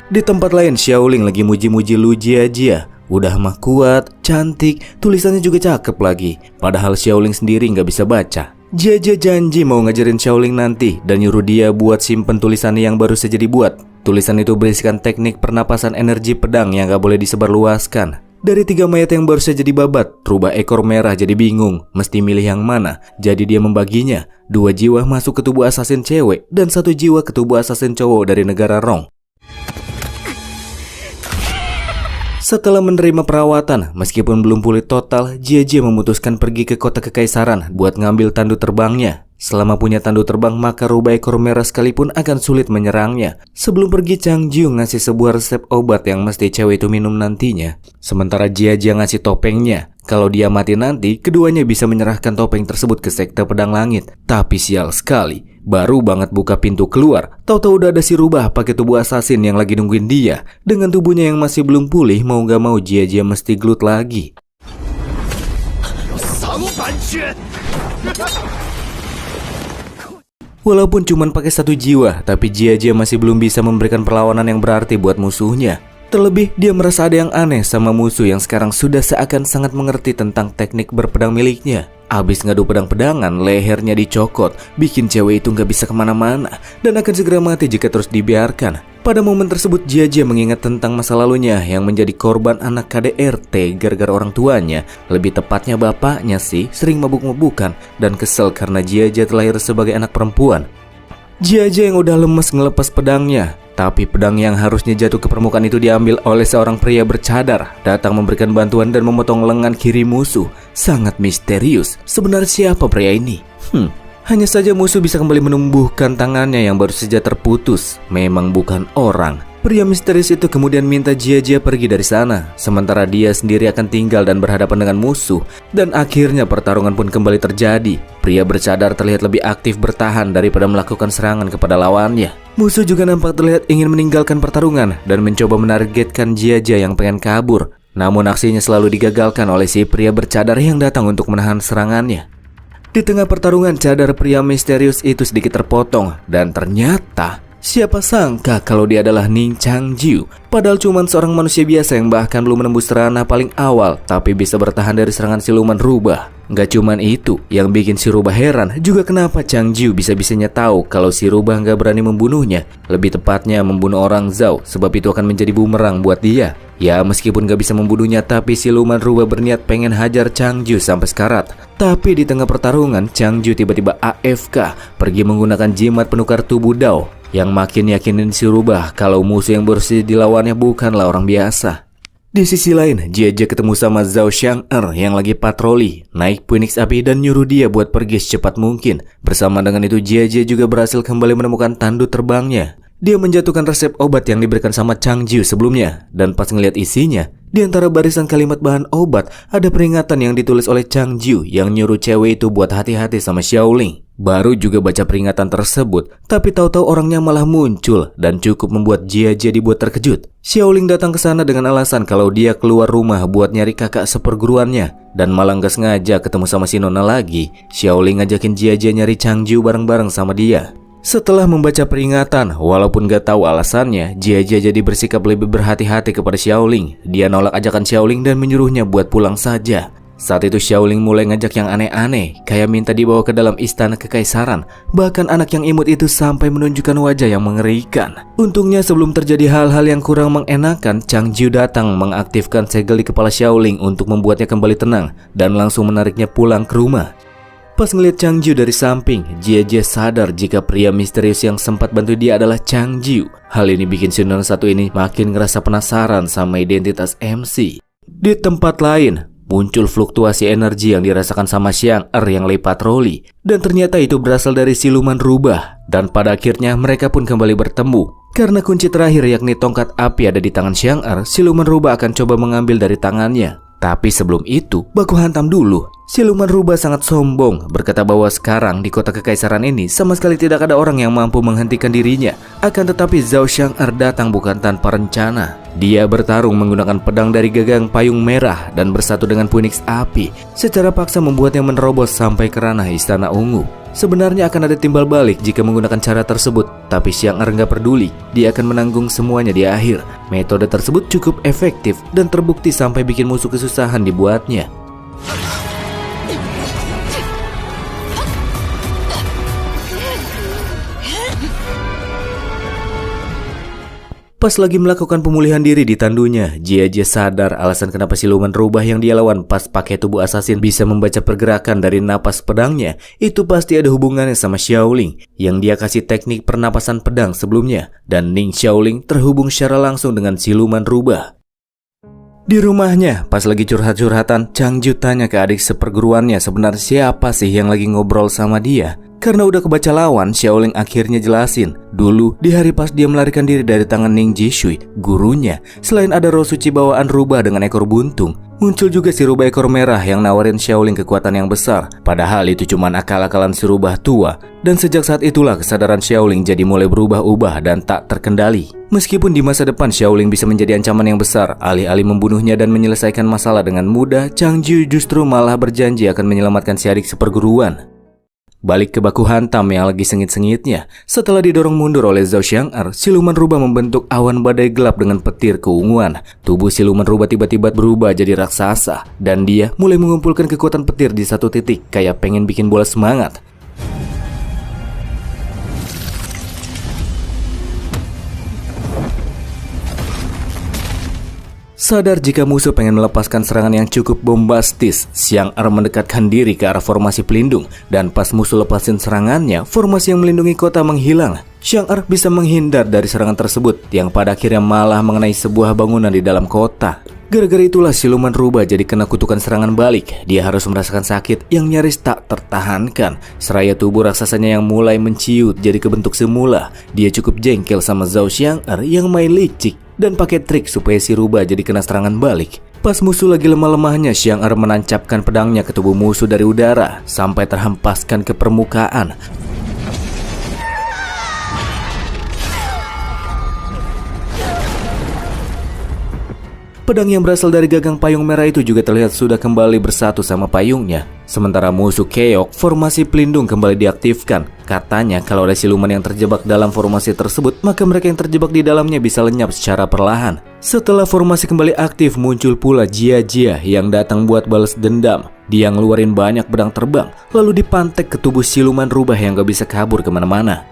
Di tempat lain, Xiaoling lagi muji-muji Lu Jia. Udah mah kuat, cantik, tulisannya juga cakep lagi. Padahal Xiaoling sendiri nggak bisa baca. Jia janji mau ngajarin Xiaoling nanti dan nyuruh dia buat simpen tulisannya yang baru saja dibuat. Tulisan itu berisikan teknik pernapasan energi pedang yang gak boleh disebarluaskan. Dari 3 mayat yang baru saja dibabat, rubah ekor merah jadi bingung mesti milih yang mana. Jadi dia membaginya, 2 jiwa masuk ke tubuh asasin cewek dan 1 jiwa ke tubuh asasin cowok dari negara Rong. Setelah menerima perawatan, meskipun belum pulih total, Jia memutuskan pergi ke kota kekaisaran buat ngambil tandu terbangnya. Selama punya tandu terbang, maka rubah ekor merah sekalipun akan sulit menyerangnya. Sebelum pergi, Changju ngasih sebuah resep obat yang mesti cewek itu minum nantinya. Sementara Jia ngasih topengnya. Kalau dia mati nanti, keduanya bisa menyerahkan topeng tersebut ke sekte pedang langit. Tapi sial sekali, baru banget buka pintu keluar, tahu-tahu udah ada si rubah pakai tubuh asasin yang lagi nungguin dia. Dengan tubuhnya yang masih belum pulih, mau gak mau Jia mesti gelut lagi. Walaupun cuma pakai 1 jiwa, tapi Jia masih belum bisa memberikan perlawanan yang berarti buat musuhnya. Terlebih, dia merasa ada yang aneh sama musuh yang sekarang sudah seakan sangat mengerti tentang teknik berpedang miliknya. Abis ngadu pedang-pedangan, lehernya dicokot, bikin cewek itu nggak bisa kemana-mana dan akan segera mati jika terus dibiarkan. Pada momen tersebut, Jia mengingat tentang masa lalunya yang menjadi korban anak KDRT gara-gara orang tuanya, lebih tepatnya bapaknya sih, sering mabuk-mabukan dan kesel karena Jia terlahir sebagai anak perempuan. Jia yang udah lemes ngelepas pedangnya, tapi pedang yang harusnya jatuh ke permukaan itu diambil oleh seorang pria bercadar, datang memberikan bantuan dan memotong lengan kiri musuh. Sangat misterius, sebenarnya siapa pria ini? Hanya saja musuh bisa kembali menumbuhkan tangannya yang baru saja terputus. Memang bukan orang. Pria misterius itu kemudian minta Jia pergi dari sana, sementara dia sendiri akan tinggal dan berhadapan dengan musuh. Dan akhirnya pertarungan pun kembali terjadi. Pria bercadar terlihat lebih aktif bertahan daripada melakukan serangan kepada lawannya. Musuh juga nampak terlihat ingin meninggalkan pertarungan dan mencoba menargetkan Jia yang pengen kabur. Namun aksinya selalu digagalkan oleh si pria bercadar yang datang untuk menahan serangannya. Di tengah pertarungan, cadar pria misterius itu sedikit terpotong dan ternyata siapa sangka kalau dia adalah Ning Changjiu. Padahal cuma seorang manusia biasa yang bahkan belum menembus ranah paling awal, tapi bisa bertahan dari serangan siluman rubah. Gak cuman itu, yang bikin si rubah heran juga kenapa Changjiu bisa-bisanya tahu kalau si rubah gak berani membunuhnya. Lebih tepatnya membunuh orang Zhao, sebab itu akan menjadi bumerang buat dia. Ya meskipun gak bisa membunuhnya, tapi siluman rubah berniat pengen hajar Changjiu sampai sekarat. Tapi di tengah pertarungan, Changjiu tiba-tiba AFK, pergi menggunakan jimat penukar tubuh Dao, yang makin yakinin si rubah kalau musuh yang berusia dilawannya bukanlah orang biasa. Di sisi lain, Jia ketemu sama Zhao Xiang'er yang lagi patroli, naik Phoenix Api dan nyuruh dia buat pergi secepat mungkin. Bersama dengan itu, Jia juga berhasil kembali menemukan tandu terbangnya. Dia menjatuhkan resep obat yang diberikan sama Changjiu sebelumnya, dan pas ngeliat isinya, di antara barisan kalimat bahan obat ada peringatan yang ditulis oleh Changjiu yang nyuruh cewek itu buat hati-hati sama Xiaoling. Baru juga baca peringatan tersebut, tapi tahu-tahu orangnya malah muncul dan cukup membuat Jia dibuat terkejut. Xiaoling datang ke sana dengan alasan kalau dia keluar rumah buat nyari kakak seperguruannya dan malah gak sengaja ketemu sama si Nona lagi. Xiaoling ngajakin Jia nyari Changjiu bareng-bareng sama dia. Setelah membaca peringatan, walaupun gak tahu alasannya, Jia jadi bersikap lebih berhati-hati kepada Xiaoling. Dia nolak ajakan Xiaoling dan menyuruhnya buat pulang saja. Saat itu Xiaoling mulai ngajak yang aneh-aneh, kayak minta dibawa ke dalam istana kekaisaran. Bahkan anak yang imut itu sampai menunjukkan wajah yang mengerikan. Untungnya sebelum terjadi hal-hal yang kurang mengenakan, Changjiu datang mengaktifkan segel di kepala Xiaoling untuk membuatnya kembali tenang dan langsung menariknya pulang ke rumah. Pas ngeliat Changjiu dari samping, Jia sadar jika pria misterius yang sempat bantu dia adalah Changjiu. Hal ini bikin si nona satu ini makin ngerasa penasaran sama identitas MC. Di tempat lain, muncul fluktuasi energi yang dirasakan sama Xiang'er yang lagi patroli. Dan ternyata itu berasal dari siluman rubah. Dan pada akhirnya mereka pun kembali bertemu. Karena kunci terakhir yakni tongkat api ada di tangan Xiang'er, siluman rubah akan coba mengambil dari tangannya. Tapi sebelum itu, baku hantam dulu. Siluman rubah sangat sombong, berkata bahwa sekarang di kota kekaisaran ini sama sekali tidak ada orang yang mampu menghentikan dirinya. Akan tetapi Zhao Xiang'er datang bukan tanpa rencana. Dia bertarung menggunakan pedang dari gagang payung merah dan bersatu dengan Phoenix Api, secara paksa membuatnya menerobos sampai ke ranah Istana Ungu. Sebenarnya akan ada timbal balik jika menggunakan cara tersebut, tapi Xiang'er nggak peduli. Dia akan menanggung semuanya di akhir. Metode tersebut cukup efektif dan terbukti sampai bikin musuh kesusahan dibuatnya. Pas lagi melakukan pemulihan diri di tandunya, Jia sadar alasan kenapa siluman rubah yang dia lawan pas pakai tubuh assassin bisa membaca pergerakan dari napas pedangnya. Itu pasti ada hubungannya sama Xiaoling yang dia kasih teknik pernapasan pedang sebelumnya. Dan Ning Xiaoling terhubung secara langsung dengan siluman rubah. Di rumahnya, pas lagi curhat-curhatan, Changjiu tanya ke adik seperguruannya sebenarnya siapa sih yang lagi ngobrol sama dia. Karena udah kebaca lawan, Xiaoling akhirnya jelasin. Dulu, di hari pas dia melarikan diri dari tangan Ning Jishui, gurunya, selain ada roh suci bawaan rubah dengan ekor buntung, muncul juga si rubah ekor merah yang nawarin Xiaoling kekuatan yang besar. Padahal itu cuma akal-akalan si rubah tua. Dan sejak saat itulah kesadaran Xiaoling jadi mulai berubah-ubah dan tak terkendali. Meskipun di masa depan Xiaoling bisa menjadi ancaman yang besar, alih-alih membunuhnya dan menyelesaikan masalah dengan mudah, Changjiu justru malah berjanji akan menyelamatkan si adik seperguruan. Balik ke baku hantam yang lagi sengit-sengitnya. Setelah didorong mundur oleh Zhao Xiang'er, siluman rubah membentuk awan badai gelap dengan petir keunguan. Tubuh siluman rubah tiba-tiba berubah jadi raksasa, dan dia mulai mengumpulkan kekuatan petir di satu titik, kayak pengen bikin bola semangat. Sadar jika musuh pengen melepaskan serangan yang cukup bombastis, Xiang'er mendekatkan diri ke arah formasi pelindung, dan pas musuh lepasin serangannya, formasi yang melindungi kota menghilang. Xiang'er bisa menghindar dari serangan tersebut, yang pada akhirnya malah mengenai sebuah bangunan di dalam kota. Gara-gara itulah siluman rubah jadi kena kutukan serangan balik. Dia harus merasakan sakit yang nyaris tak tertahankan. Seraya tubuh raksasanya yang mulai menciut jadi kebentuk semula. Dia cukup jengkel sama Zhao Xiang'er yang main licik dan pakai trik supaya si rubah jadi kena serangan balik. Pas musuh lagi lemah-lemahnya, Xiang'er menancapkan pedangnya ke tubuh musuh dari udara sampai terhempaskan ke permukaan. Pedang yang berasal dari gagang payung merah itu juga terlihat sudah kembali bersatu sama payungnya. Sementara musuh keok, formasi pelindung kembali diaktifkan. Katanya kalau ada siluman yang terjebak dalam formasi tersebut, maka mereka yang terjebak di dalamnya bisa lenyap secara perlahan. Setelah formasi kembali aktif, muncul pula Jia Jia yang datang buat balas dendam. Dia ngeluarin banyak pedang terbang, lalu dipantek ke tubuh siluman rubah yang gak bisa kabur kemana-mana.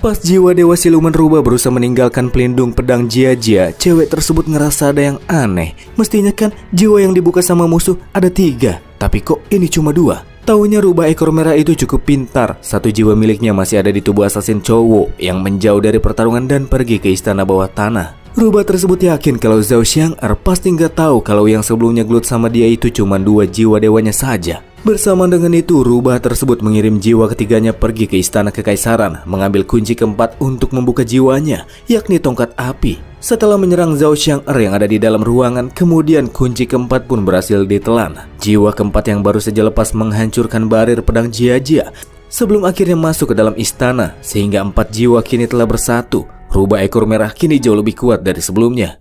Pas jiwa dewa siluman rubah berusaha meninggalkan pelindung pedang Jia Jia, cewek tersebut ngerasa ada yang aneh. Mestinya kan jiwa yang dibuka sama musuh ada 3, tapi kok ini cuma 2? Taunya rubah ekor merah itu cukup pintar. Satu jiwa miliknya masih ada di tubuh asasin cowok yang menjauh dari pertarungan dan pergi ke istana bawah tanah. Rubah tersebut yakin kalau Zhao Xiang'er pasti nggak tahu kalau yang sebelumnya gelut sama dia itu cuma 2 jiwa dewanya saja. Bersama dengan itu, rubah tersebut mengirim jiwa ketiganya pergi ke istana kekaisaran, mengambil kunci keempat untuk membuka jiwanya, yakni tongkat api. Setelah menyerang Zhao Xiang'er yang ada di dalam ruangan, kemudian kunci keempat pun berhasil ditelan. Jiwa keempat yang baru saja lepas menghancurkan barir pedang Jia Jia sebelum akhirnya masuk ke dalam istana, sehingga 4 jiwa kini telah bersatu. Rubah ekor merah kini jauh lebih kuat dari sebelumnya.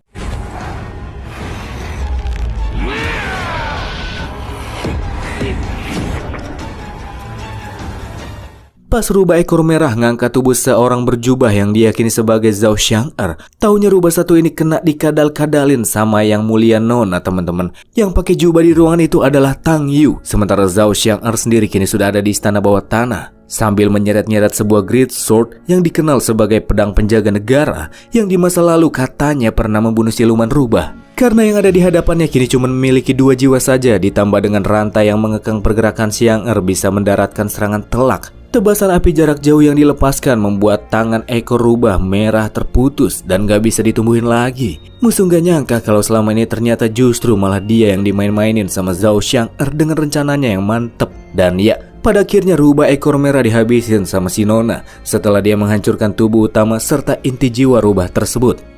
Pas rubah ekor merah ngangkat tubuh seorang berjubah yang diyakini sebagai Zhao Xiang'er, taunya rubah satu ini kena dikadal-kadalin sama yang mulia nona teman-teman. Yang pakai jubah di ruangan itu adalah Tang Yu, sementara Zhao Xiang'er sendiri kini sudah ada di istana bawah tanah. Sambil menyeret-nyeret sebuah great sword yang dikenal sebagai pedang penjaga negara yang di masa lalu katanya pernah membunuh siluman rubah. Karena yang ada di hadapannya kini cuma memiliki 2 jiwa saja, ditambah dengan rantai yang mengekang pergerakan Xiang'er bisa mendaratkan serangan telak. Tebasan api jarak jauh yang dilepaskan membuat tangan ekor rubah merah terputus dan gak bisa ditumbuhin lagi. Musuh gak nyangka kalau selama ini ternyata justru malah dia yang dimain-mainin sama Zhao Xiang'er dengan rencananya yang mantep. Dan ya, pada akhirnya rubah ekor merah dihabisin sama si nona setelah dia menghancurkan tubuh utama serta inti jiwa rubah tersebut.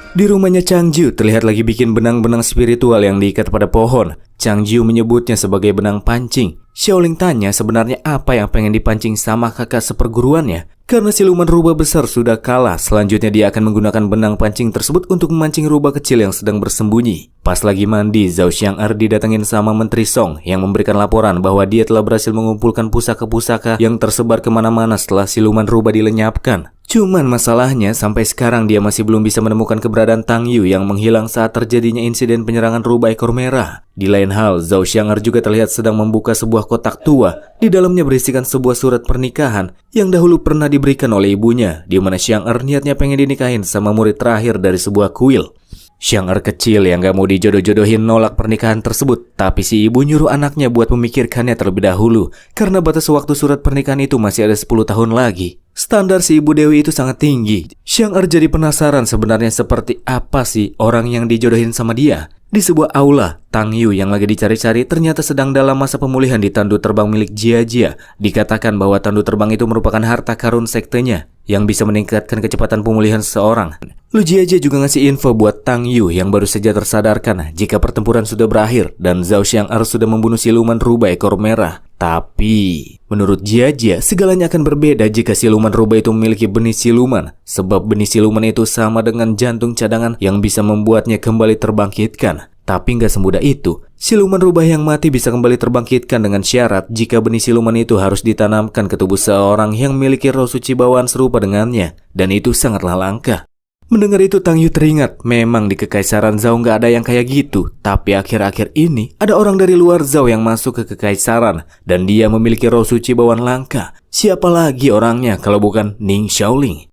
Di rumahnya Changju terlihat lagi bikin benang-benang spiritual yang diikat pada pohon. Changju menyebutnya sebagai benang pancing. Xiaoling tanya sebenarnya apa yang pengen dipancing sama kakak seperguruannya. Karena siluman rubah besar sudah kalah, selanjutnya dia akan menggunakan benang pancing tersebut untuk memancing rubah kecil yang sedang bersembunyi. Pas lagi mandi, Zhao Xiang'er didatengin sama Menteri Song yang memberikan laporan bahwa dia telah berhasil mengumpulkan pusaka-pusaka yang tersebar kemana-mana setelah siluman rubah dilenyapkan. Cuman masalahnya sampai sekarang dia masih belum bisa menemukan keberadaan Tang Yu yang menghilang saat terjadinya insiden penyerangan rubah ekor merah. Di lain hal, Zhao Xiang'er juga terlihat sedang membuka sebuah kotak tua. Di dalamnya berisikan sebuah surat pernikahan yang dahulu pernah diberikan oleh ibunya, di mana Xiang'er niatnya pengen dinikahin sama murid terakhir dari sebuah kuil. Xiang'er kecil yang gak mau dijodoh-jodohin nolak pernikahan tersebut, tapi si ibu nyuruh anaknya buat memikirkannya terlebih dahulu karena batas waktu surat pernikahan itu masih ada 10 tahun lagi. Standar si ibu dewi itu sangat tinggi. Xiang'er jadi penasaran sebenarnya seperti apa sih orang yang dijodohin sama dia. Di sebuah aula, Tang Yu yang lagi dicari-cari ternyata sedang dalam masa pemulihan di tandu terbang milik Jia Jia. Dikatakan bahwa tandu terbang itu merupakan harta karun sektenya yang bisa meningkatkan kecepatan pemulihan seseorang. Lu Jiajie juga ngasih info buat Tang Yu yang baru saja tersadarkan jika pertempuran sudah berakhir dan Zhao Xiang'er sudah membunuh siluman rubah ekor merah. Tapi, menurut Jiajie, segalanya akan berbeda jika siluman rubah itu memiliki benih siluman, sebab benih siluman itu sama dengan jantung cadangan yang bisa membuatnya kembali terbangkitkan. Tapi nggak semudah itu. Siluman rubah yang mati bisa kembali terbangkitkan dengan syarat jika benih siluman itu harus ditanamkan ke tubuh seorang yang memiliki roh suci bawaan serupa dengannya. Dan itu sangatlah langka. Mendengar itu Tang Yu teringat, memang di Kekaisaran Zhao nggak ada yang kayak gitu. Tapi akhir-akhir ini ada orang dari luar Zhao yang masuk ke Kekaisaran dan dia memiliki roh suci bawaan langka. Siapa lagi orangnya kalau bukan Ning Xiaoling?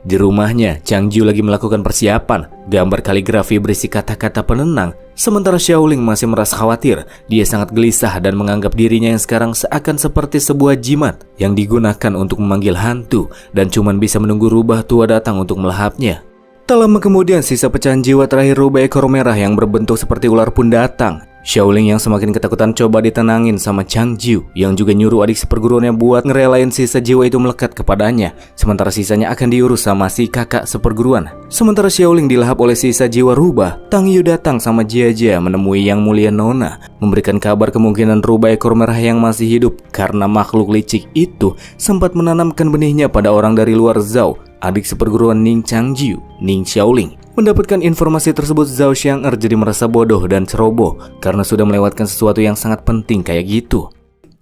Di rumahnya, Chang Ju lagi melakukan persiapan. Gambar kaligrafi berisi kata-kata penenang. Sementara Xiaoling masih merasa khawatir. Dia sangat gelisah dan menganggap dirinya yang sekarang seakan seperti sebuah jimat yang digunakan untuk memanggil hantu dan cuman bisa menunggu rubah tua datang untuk melahapnya. Tak lama kemudian, sisa pecahan jiwa terakhir rubah ekor merah yang berbentuk seperti ular pun datang. Xiaoling yang semakin ketakutan coba ditenangin sama Chang Ju yang juga nyuruh adik seperguruannya buat ngerelain sisa jiwa itu melekat kepadanya. Sementara sisanya akan diurus sama si kakak seperguruan. Sementara Xiaoling dilahap oleh sisa jiwa rubah, Tang Yu datang sama Jiajie menemui Yang Mulia Nona, memberikan kabar kemungkinan rubah ekor merah yang masih hidup karena makhluk licik itu sempat menanamkan benihnya pada orang dari luar Zhao. Adik seperguruan Ning Changjiu, Ning Xiaoling. Mendapatkan informasi tersebut, Zhao Xiang'er jadi merasa bodoh dan ceroboh karena sudah melewatkan sesuatu yang sangat penting kayak gitu.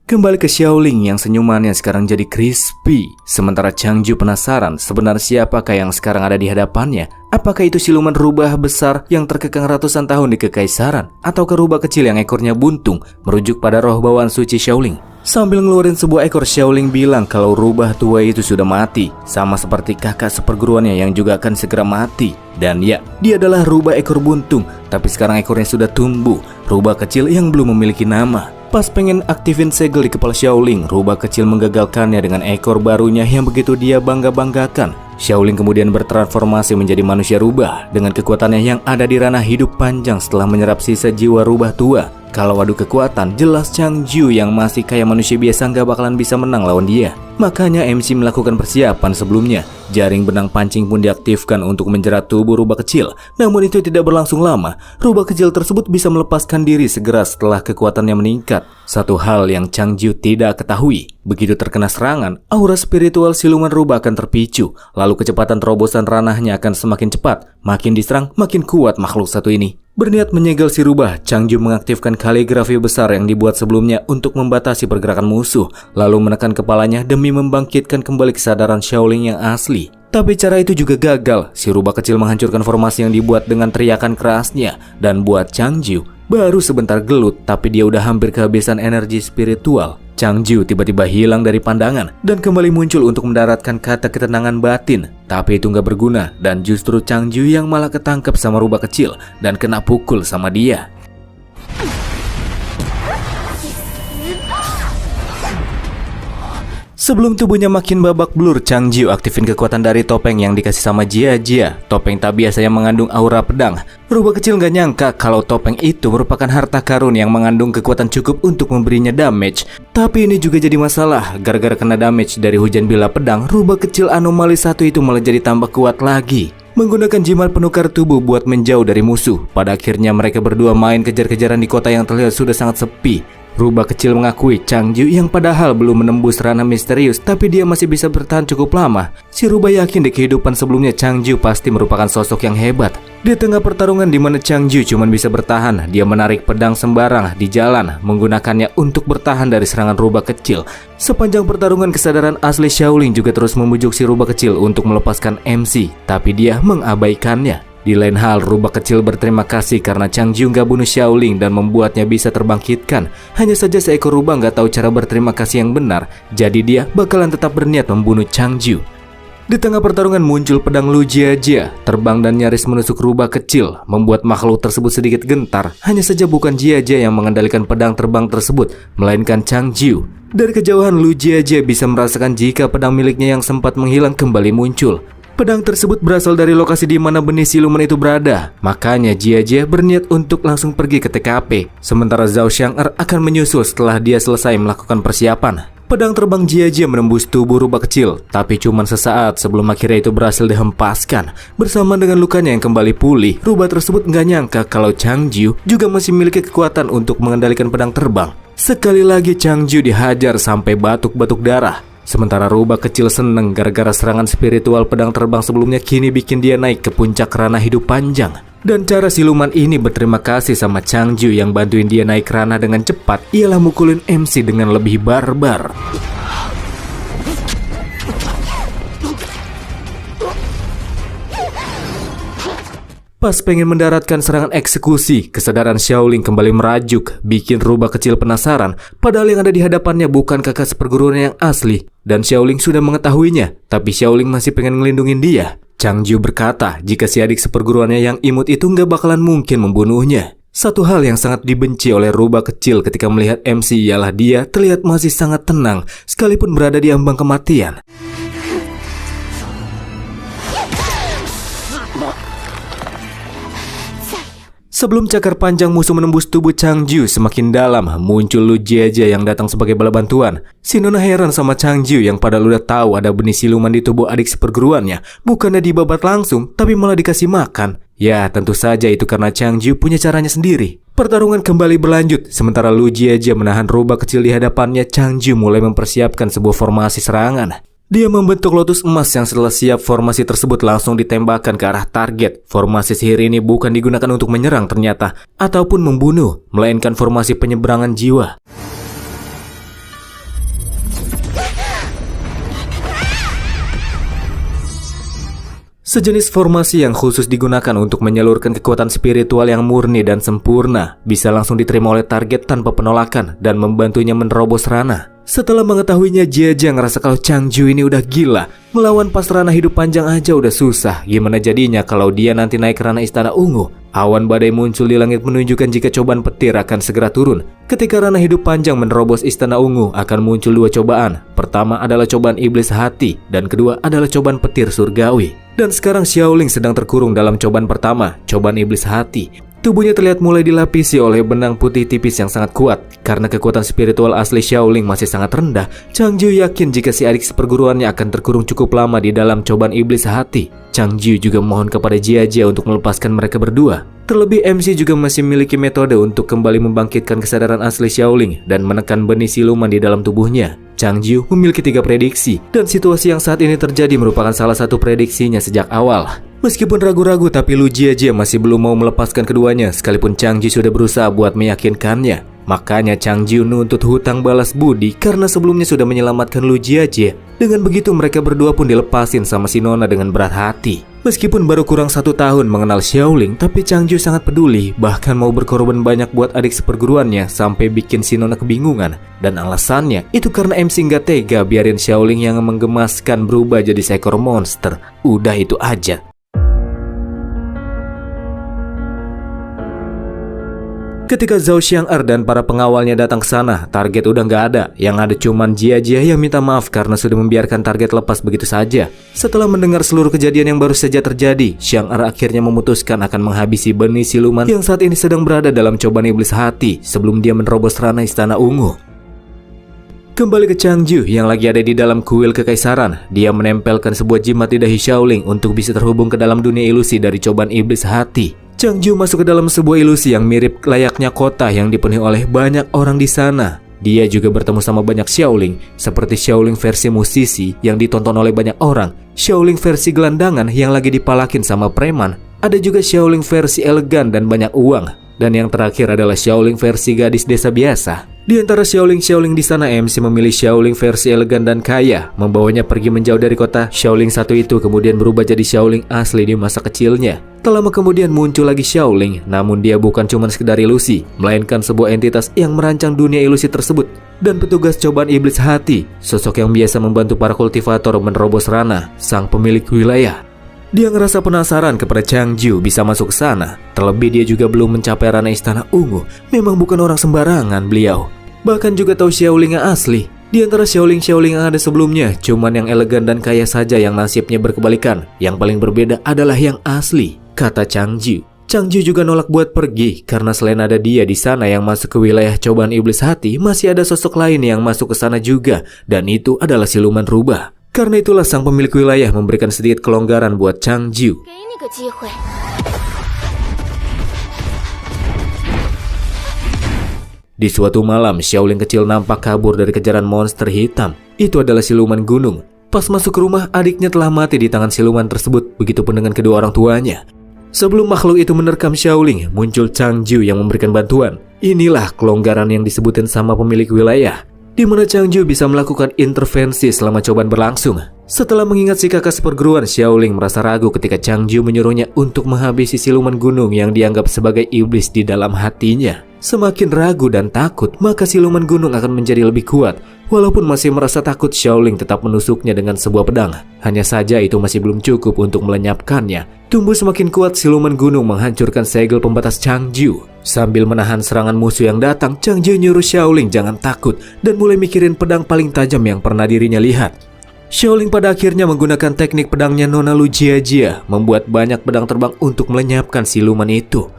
Kembali ke Xiaoling yang senyumannya sekarang jadi crispy. Sementara Changju penasaran sebenarnya siapakah yang sekarang ada di hadapannya. Apakah itu siluman rubah besar yang terkekang ratusan tahun di Kekaisaran, ataukah rubah kecil yang ekornya buntung merujuk pada roh bawaan suci Xiaoling? Sambil ngeluarin sebuah ekor, Xiaoling bilang kalau rubah tua itu sudah mati, sama seperti kakak seperguruannya yang juga akan segera mati. Dan ya, dia adalah rubah ekor buntung, tapi sekarang ekornya sudah tumbuh, rubah kecil yang belum memiliki nama. Pas pengen aktifin segel di kepala Xiaoling, rubah kecil menggagalkannya dengan ekor barunya yang begitu dia bangga-banggakan. Xiaoling kemudian bertransformasi menjadi manusia rubah dengan kekuatannya yang ada di ranah hidup panjang setelah menyerap sisa jiwa rubah tua. Kalau adu kekuatan, jelas Changju yang masih kayak manusia biasa nggak bakalan bisa menang lawan dia. Makanya MC melakukan persiapan sebelumnya. Jaring benang pancing pun diaktifkan untuk menjerat tubuh rubah kecil. Namun itu tidak berlangsung lama. Rubah kecil tersebut bisa melepaskan diri segera setelah kekuatannya meningkat. Satu hal yang Changju tidak ketahui, begitu terkena serangan, aura spiritual siluman rubah akan terpicu. Lalu kecepatan terobosan ranahnya akan semakin cepat. Makin diserang, makin kuat makhluk satu ini. Berniat menyegel si rubah, Changju mengaktifkan kaligrafi besar yang dibuat sebelumnya untuk membatasi pergerakan musuh, lalu menekan kepalanya demi membangkitkan kembali kesadaran Xiaoling yang asli. Tapi cara itu juga gagal. Si rubah kecil menghancurkan formasi yang dibuat dengan teriakan kerasnya, dan buat Changju, baru sebentar gelut tapi dia udah hampir kehabisan energi spiritual. Changju tiba-tiba hilang dari pandangan dan kembali muncul untuk mendaratkan kata ketenangan batin. Tapi itu nggak berguna dan justru Changju yang malah ketangkep sama rubah kecil dan kena pukul sama dia. Sebelum tubuhnya makin babak belur, Changju aktifin kekuatan dari topeng yang dikasih sama Jiajie. Topeng tak biasa yang mengandung aura pedang. Rubah kecil gak nyangka kalau topeng itu merupakan harta karun yang mengandung kekuatan cukup untuk memberinya damage. Tapi ini juga jadi masalah. Gara-gara kena damage dari hujan bila pedang, rubah kecil anomali satu itu malah jadi tambah kuat lagi. Menggunakan jimat penukar tubuh buat menjauh dari musuh. Pada akhirnya mereka berdua main kejar-kejaran di kota yang terlihat sudah sangat sepi. Rubah kecil mengakui Changju yang padahal belum menembus ranah misterius, tapi dia masih bisa bertahan cukup lama. Si rubah yakin di kehidupan sebelumnya Changju pasti merupakan sosok yang hebat. Di tengah pertarungan di mana Changju cuma bisa bertahan, dia menarik pedang sembarang di jalan, menggunakannya untuk bertahan dari serangan rubah kecil. Sepanjang pertarungan, kesadaran asli Xiaoling juga terus membujuk si rubah kecil untuk melepaskan MC, tapi dia mengabaikannya. Di lain hal, rubah kecil berterima kasih karena Changju nggak bunuh Xiaoling dan membuatnya bisa terbangkitkan. Hanya saja seekor rubah nggak tahu cara berterima kasih yang benar, jadi dia bakalan tetap berniat membunuh Changju. Di tengah pertarungan muncul pedang Lu Jiajie, terbang dan nyaris menusuk rubah kecil, membuat makhluk tersebut sedikit gentar. Hanya saja bukan Jiajie yang mengendalikan pedang terbang tersebut, melainkan Changju. Dari kejauhan, Lu Jiajie bisa merasakan jika pedang miliknya yang sempat menghilang kembali muncul. Pedang tersebut berasal dari lokasi di mana benih siluman itu berada. Makanya Jia Jia berniat untuk langsung pergi ke TKP. Sementara Zhao Xiang'er akan menyusul setelah dia selesai melakukan persiapan. Pedang terbang Jia Jia menembus tubuh rubah kecil, tapi cuma sesaat sebelum akhirnya itu berhasil dihempaskan. Bersama dengan lukanya yang kembali pulih, rubah tersebut nggak nyangka kalau Chang Jiu juga masih memiliki kekuatan untuk mengendalikan pedang terbang. Sekali lagi Chang Jiu dihajar sampai batuk-batuk darah. Sementara rubah kecil seneng gara-gara serangan spiritual pedang terbang sebelumnya kini bikin dia naik ke puncak ranah hidup panjang. Dan cara siluman ini berterima kasih sama Chang Jiu yang bantuin dia naik ranah dengan cepat ialah mukulin MC dengan lebih barbar. Pas pengen mendaratkan serangan eksekusi, kesadaran Xiaoling kembali merajuk, bikin rubah kecil penasaran, padahal yang ada di hadapannya bukan kakak seperguruannya yang asli, dan Xiaoling sudah mengetahuinya, tapi Xiaoling masih pengen ngelindungin dia. Chang Jiu berkata jika si adik seperguruannya yang imut itu nggak bakalan mungkin membunuhnya. Satu hal yang sangat dibenci oleh rubah kecil ketika melihat MC ialah dia terlihat masih sangat tenang, sekalipun berada di ambang kematian. Sebelum cakar panjang musuh menembus tubuh Chang Jiu semakin dalam, muncul Lu Jiajia yang datang sebagai bala bantuan. Si Nona heran sama Chang Jiu yang padahal udah tahu ada benih siluman di tubuh adik seperguruannya. Bukannya dibabat langsung, tapi malah dikasih makan. Ya, tentu saja itu karena Chang Jiu punya caranya sendiri. Pertarungan kembali berlanjut, sementara Lu Jiajia menahan rubah kecil di hadapannya. Chang Jiu mulai mempersiapkan sebuah formasi serangan. Dia membentuk lotus emas yang setelah siap formasi tersebut langsung ditembakkan ke arah target. Formasi sihir ini bukan digunakan untuk menyerang ternyata, ataupun membunuh, melainkan formasi penyeberangan jiwa. Sejenis formasi yang khusus digunakan untuk menyalurkan kekuatan spiritual yang murni dan sempurna, bisa langsung diterima oleh target tanpa penolakan dan membantunya menerobos ranah. Setelah mengetahuinya, Jia Jia ngerasa kalau Chang Jiu ini udah gila. Melawan pas ranah hidup panjang aja udah susah. Gimana jadinya kalau dia nanti naik ke ranah istana ungu? Awan badai muncul di langit menunjukkan jika cobaan petir akan segera turun. Ketika ranah hidup panjang menerobos istana ungu, akan muncul dua cobaan. Pertama adalah cobaan iblis hati, dan kedua adalah cobaan petir surgawi. Dan sekarang Xiaoling sedang terkurung dalam cobaan pertama, cobaan iblis hati. Tubuhnya terlihat mulai dilapisi oleh benang putih tipis yang sangat kuat. Karena kekuatan spiritual asli Xiaoling masih sangat rendah, Chang Jiu yakin jika si adik seperguruannya akan terkurung cukup lama di dalam cobaan iblis hati. Chang Jiu juga mohon kepada Jia Jia untuk melepaskan mereka berdua. Terlebih MC juga masih memiliki metode untuk kembali membangkitkan kesadaran asli Xiaoling dan menekan benih siluman di dalam tubuhnya. Chang Jiu memiliki 3 prediksi, dan situasi yang saat ini terjadi merupakan salah satu prediksinya sejak awal. Meskipun ragu-ragu, tapi Lu Jiajia masih belum mau melepaskan keduanya, sekalipun Chang Jiu sudah berusaha buat meyakinkannya. Makanya Chang Jiu nuntut hutang balas budi karena sebelumnya sudah menyelamatkan Lu Jiajia. Dengan begitu mereka berdua pun dilepasin sama si Nona dengan berat hati. Meskipun baru kurang 1 tahun mengenal Xiaoling, tapi Chang Jiu sangat peduli, bahkan mau berkorban banyak buat adik seperguruannya sampai bikin si Nona kebingungan. Dan alasannya itu karena MC nggak tega biarin Xiaoling yang menggemaskan berubah jadi seekor monster. Udah itu aja. Ketika Zhao Xiang'er dan para pengawalnya datang ke sana, target udah nggak ada. Yang ada cuman Jia Jia yang minta maaf karena sudah membiarkan target lepas begitu saja. Setelah mendengar seluruh kejadian yang baru saja terjadi, Xiang'er akhirnya memutuskan akan menghabisi benih siluman yang saat ini sedang berada dalam cobaan iblis hati sebelum dia menerobos ranah istana ungu. Kembali ke Chang Jiu yang lagi ada di dalam kuil kekaisaran. Dia menempelkan sebuah jimat di dahi Xiaoling untuk bisa terhubung ke dalam dunia ilusi dari cobaan iblis hati. Chang Jiu masuk ke dalam sebuah ilusi yang mirip layaknya kota yang dipenuhi oleh banyak orang di sana. Dia juga bertemu sama banyak Xiaoling, seperti Xiaoling versi musisi yang ditonton oleh banyak orang, Xiaoling versi gelandangan yang lagi dipalakin sama preman, ada juga Xiaoling versi elegan dan banyak uang, dan yang terakhir adalah Xiaoling versi gadis desa biasa. Di antara Xiaoling di sana, MC memilih Xiaoling versi elegan dan kaya, membawanya pergi menjauh dari kota. Xiaoling satu itu kemudian berubah jadi Xiaoling asli di masa kecilnya. Tak lama kemudian muncul lagi Xiaoling, namun dia bukan cuma sekedar ilusi, melainkan sebuah entitas yang merancang dunia ilusi tersebut. Dan petugas cobaan iblis hati, sosok yang biasa membantu para kultivator menerobos ranah sang pemilik wilayah. Dia ngerasa penasaran kepada Chang Jiu bisa masuk ke sana. Terlebih dia juga belum mencapai ranah istana ungu. Memang bukan orang sembarangan beliau. Bahkan juga tahu Xiaoling yang asli. Di antara Xiaoling yang ada sebelumnya, cuman yang elegan dan kaya saja yang nasibnya berkebalikan. Yang paling berbeda adalah yang asli, kata Changju. Changju juga nolak buat pergi karena selain ada dia di sana yang masuk ke wilayah cobaan iblis hati, masih ada sosok lain yang masuk ke sana juga, dan itu adalah siluman rubah. Karena itulah sang pemilik wilayah memberikan sedikit kelonggaran buat Changju. Di suatu malam, Xiaoling kecil nampak kabur dari kejaran monster hitam. Itu adalah siluman gunung. Pas masuk ke rumah, adiknya telah mati di tangan siluman tersebut, begitupun dengan kedua orang tuanya. Sebelum makhluk itu menerkam Xiaoling, muncul Changju yang memberikan bantuan. Inilah kelonggaran yang disebutin sama pemilik wilayah, di mana Changju bisa melakukan intervensi selama cobaan berlangsung. Setelah mengingat si kakak seperguruan, Xiaoling merasa ragu ketika Changju menyuruhnya untuk menghabisi siluman gunung yang dianggap sebagai iblis di dalam hatinya. Semakin ragu dan takut, maka siluman gunung akan menjadi lebih kuat. Walaupun masih merasa takut, Xiaoling tetap menusuknya dengan sebuah pedang. Hanya saja itu masih belum cukup untuk melenyapkannya. Tumbuh semakin kuat, siluman gunung menghancurkan segel pembatas Changju. Sambil menahan serangan musuh yang datang, Changju nyuruh Xiaoling jangan takut dan mulai mikirin pedang paling tajam yang pernah dirinya lihat. Xiaoling pada akhirnya menggunakan teknik pedangnya Nona Lu Jia, membuat banyak pedang terbang untuk melenyapkan siluman itu.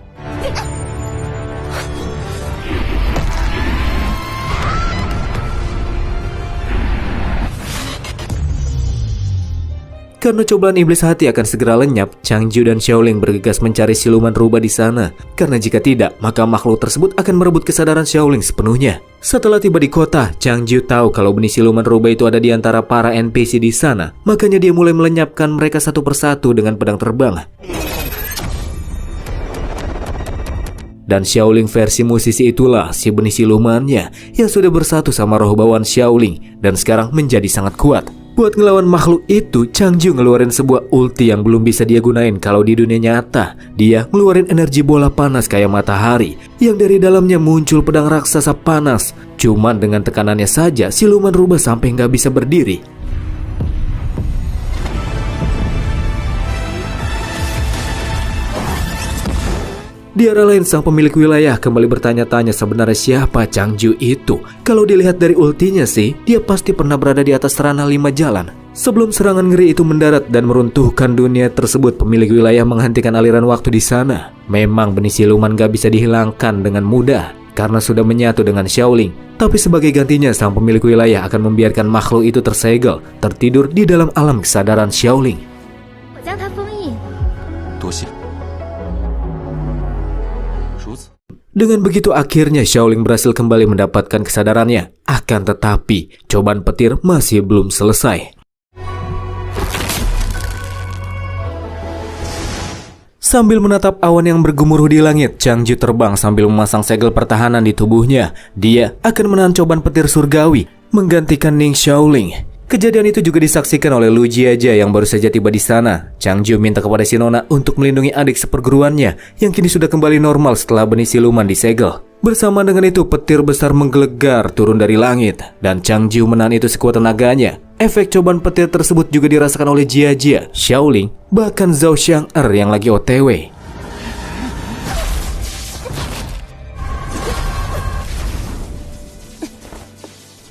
Karena cobaan iblis hati akan segera lenyap, Changju dan Xiaoling bergegas mencari siluman rubah di sana. Karena jika tidak, maka makhluk tersebut akan merebut kesadaran Xiaoling sepenuhnya. Setelah tiba di kota, Changju tahu kalau benih siluman rubah itu ada di antara para NPC di sana. Makanya dia mulai melenyapkan mereka satu persatu dengan pedang terbang. Dan Xiaoling versi musisi itulah si benih silumannya yang sudah bersatu sama roh bawaan Xiaoling dan sekarang menjadi sangat kuat. Buat ngelawan makhluk itu, Changju ngeluarin sebuah ulti yang belum bisa dia gunain kalau di dunia nyata. Dia ngeluarin energi bola panas kayak matahari, yang dari dalamnya muncul pedang raksasa panas. Cuman dengan tekanannya saja, siluman rubah sampai nggak bisa berdiri. Di arah lain, sang pemilik wilayah kembali bertanya-tanya sebenarnya siapa Changju itu. Kalau dilihat dari ultinya sih, dia pasti pernah berada di atas ranah 5 jalan. Sebelum serangan ngeri itu mendarat dan meruntuhkan dunia tersebut, pemilik wilayah menghentikan aliran waktu di sana. Memang benih siluman gak bisa dihilangkan dengan mudah karena sudah menyatu dengan Xiaoling. Tapi sebagai gantinya, sang pemilik wilayah akan membiarkan makhluk itu tersegel, tertidur di dalam alam kesadaran Xiaoling. Dengan begitu akhirnya Xiaoling berhasil kembali mendapatkan kesadarannya. Akan tetapi, cobaan petir masih belum selesai. Sambil menatap awan yang bergemuruh di langit, Changju terbang sambil memasang segel pertahanan di tubuhnya. Dia akan menahan cobaan petir surgawi, menggantikan Ning Xiaoling. Kejadian itu juga disaksikan oleh Lu Jia yang baru saja tiba di sana. Changju minta kepada si Nona untuk melindungi adik seperguruannya yang kini sudah kembali normal setelah benih siluman disegel. Bersama dengan itu, petir besar menggelegar turun dari langit dan Changju menahan itu sekuat tenaganya. Efek cobaan petir tersebut juga dirasakan oleh Jia, Xiaoling, bahkan Zhao Xiang'er yang lagi OTW.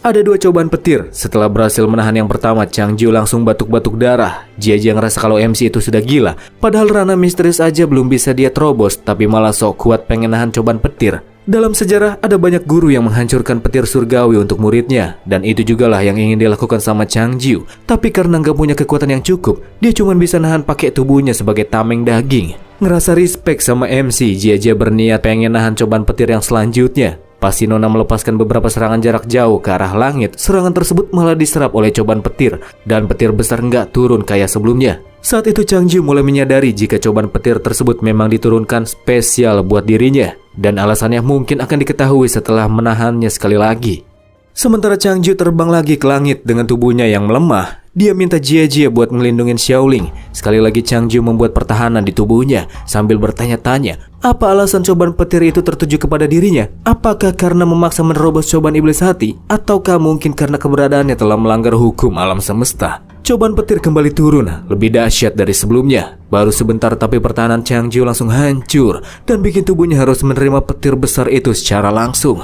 Ada 2 cobaan petir. Setelah berhasil menahan yang pertama, Changju langsung batuk-batuk darah. Jia ngerasa kalau MC itu sudah gila. Padahal ranah misterius aja belum bisa dia terobos, tapi malah sok kuat pengen nahan cobaan petir. Dalam sejarah, ada banyak guru yang menghancurkan petir surgawi untuk muridnya. Dan itu jugalah yang ingin dilakukan sama Changju. Tapi karena nggak punya kekuatan yang cukup, dia cuma bisa nahan pakai tubuhnya sebagai tameng daging. Ngerasa respect sama MC, Jia berniat pengen nahan cobaan petir yang selanjutnya. Pas si Nona melepaskan beberapa serangan jarak jauh ke arah langit, serangan tersebut malah diserap oleh cobaan petir, dan petir besar nggak turun kayak sebelumnya. Saat itu Changju mulai menyadari jika cobaan petir tersebut memang diturunkan spesial buat dirinya, dan alasannya mungkin akan diketahui setelah menahannya sekali lagi. Sementara Changju terbang lagi ke langit dengan tubuhnya yang melemah, dia minta Jia buat melindungi Xiaoling. Sekali lagi Changju membuat pertahanan di tubuhnya sambil bertanya-tanya, apa alasan cobaan petir itu tertuju kepada dirinya? Apakah karena memaksa menerobos cobaan iblis hati? Ataukah mungkin karena keberadaannya telah melanggar hukum alam semesta? Cobaan petir kembali turun, lebih dahsyat dari sebelumnya. Baru sebentar tapi pertahanan Changju langsung hancur dan bikin tubuhnya harus menerima petir besar itu secara langsung.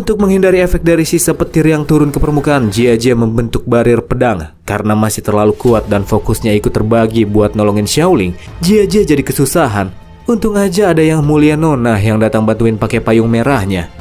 Untuk menghindari efek dari sisa petir yang turun ke permukaan, Jia membentuk barir pedang. Karena masih terlalu kuat dan fokusnya ikut terbagi buat nolongin Xiaoling, Jia jadi kesusahan. Untung aja ada yang mulia Nona yang datang bantuin pakai payung merahnya.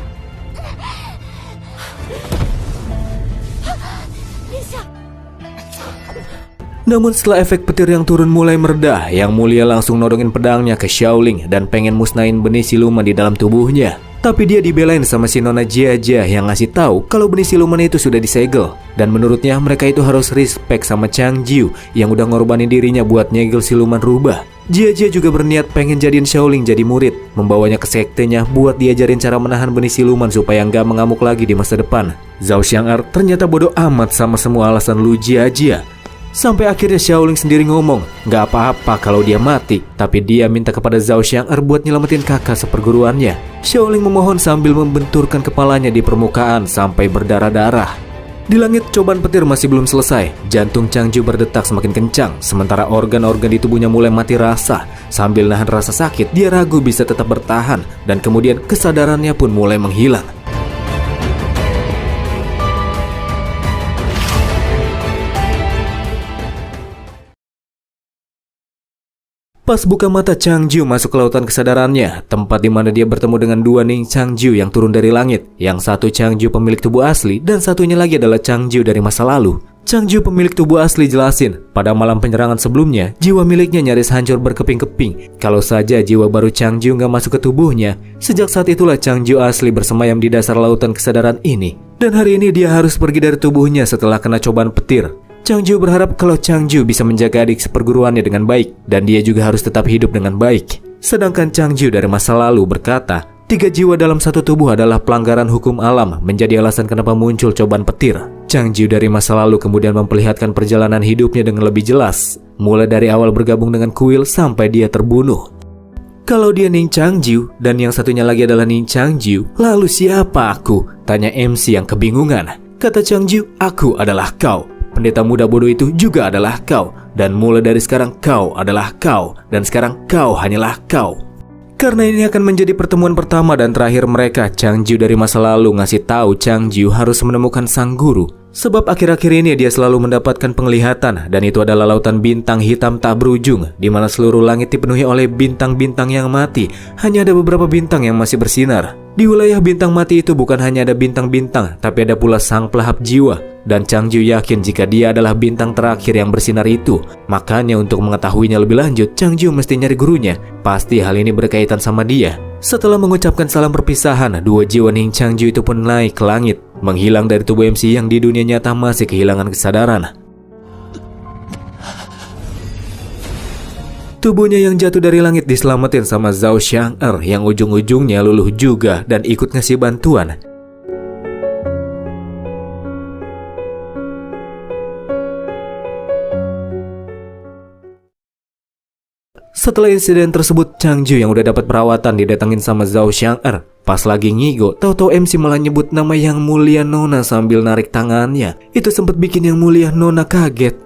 Namun setelah efek petir yang turun mulai mereda, Yang Mulia langsung nodongin pedangnya ke Xiaoling dan pengen musnahin benih siluman di dalam tubuhnya. Tapi dia dibelain sama si Nona Jia yang ngasih tahu kalau benih siluman itu sudah disegel. Dan menurutnya mereka itu harus respect sama Chang Jiu yang udah ngorbanin dirinya buat nyegel siluman rubah. Jia juga berniat pengen jadiin Xiaoling jadi murid, membawanya ke sektenya buat diajarin cara menahan benih siluman supaya nggak mengamuk lagi di masa depan. Zhao Xiang'er ternyata bodoh amat sama semua alasan Lu Jia. Sampai akhirnya Xiaoling sendiri ngomong, nggak apa-apa kalau dia mati, tapi dia minta kepada Zhao Xiang'er buat nyelamatin kakak seperguruannya. Xiaoling memohon sambil membenturkan kepalanya di permukaan sampai berdarah-darah. Di langit, cobaan petir masih belum selesai. Jantung Chang Jiu berdetak semakin kencang, sementara organ-organ di tubuhnya mulai mati rasa. Sambil nahan rasa sakit, dia ragu bisa tetap bertahan, dan kemudian kesadarannya pun mulai menghilang. Pas buka mata, Chang Jiu masuk ke lautan kesadarannya, tempat di mana dia bertemu dengan dua Ning Chang Jiu yang turun dari langit. Yang satu Chang Jiu pemilik tubuh asli, dan satunya lagi adalah Chang Jiu dari masa lalu. Chang Jiu pemilik tubuh asli jelasin, pada malam penyerangan sebelumnya, jiwa miliknya nyaris hancur berkeping-keping. Kalau saja jiwa baru Chang Jiu nggak masuk ke tubuhnya, sejak saat itulah Chang Jiu asli bersemayam di dasar lautan kesadaran ini. Dan hari ini dia harus pergi dari tubuhnya setelah kena cobaan petir. Chang Jiu berharap kalau Chang Jiu bisa menjaga adik seperguruannya dengan baik, dan dia juga harus tetap hidup dengan baik. Sedangkan Chang Jiu dari masa lalu berkata, 3 jiwa dalam satu tubuh adalah pelanggaran hukum alam, menjadi alasan kenapa muncul cobaan petir. Chang Jiu dari masa lalu kemudian memperlihatkan perjalanan hidupnya dengan lebih jelas, mulai dari awal bergabung dengan kuil sampai dia terbunuh. Kalau dia Ning Chang Jiu dan yang satunya lagi adalah Ning Chang Jiu, lalu siapa aku? Tanya MC yang kebingungan. Kata Chang Jiu, aku adalah kau. Pendeta muda bodoh itu juga adalah kau. Dan mulai dari sekarang kau adalah kau. Dan sekarang kau hanyalah kau. Karena ini akan menjadi pertemuan pertama dan terakhir mereka, Chang Jiu dari masa lalu ngasih tahu Chang Jiu harus menemukan sang guru. Sebab akhir-akhir ini dia selalu mendapatkan penglihatan, dan itu adalah lautan bintang hitam tak berujung, di mana seluruh langit dipenuhi oleh bintang-bintang yang mati. Hanya ada beberapa bintang yang masih bersinar. Di wilayah bintang mati itu bukan hanya ada bintang-bintang, tapi ada pula sang pelahap jiwa. Dan Chang Jiu yakin jika dia adalah bintang terakhir yang bersinar itu. Makanya untuk mengetahuinya lebih lanjut, Chang Jiu mesti nyari gurunya. Pasti hal ini berkaitan sama dia. Setelah mengucapkan salam perpisahan, 2 jiwa Ning Chang Jiu itu pun naik ke langit, menghilang dari tubuh MC yang di dunia nyata masih kehilangan kesadaran. Tubuhnya yang jatuh dari langit diselamatin sama Zhao Xiang'er yang ujung-ujungnya luluh juga dan ikut ngasih bantuan. Setelah insiden tersebut, Chang Jiu yang udah dapat perawatan didatengin sama Zhao Xiang'er. Pas lagi ngigo, tahu-tahu MC malah nyebut nama Yang Mulia Nona sambil narik tangannya. Itu sempat bikin Yang Mulia Nona kaget.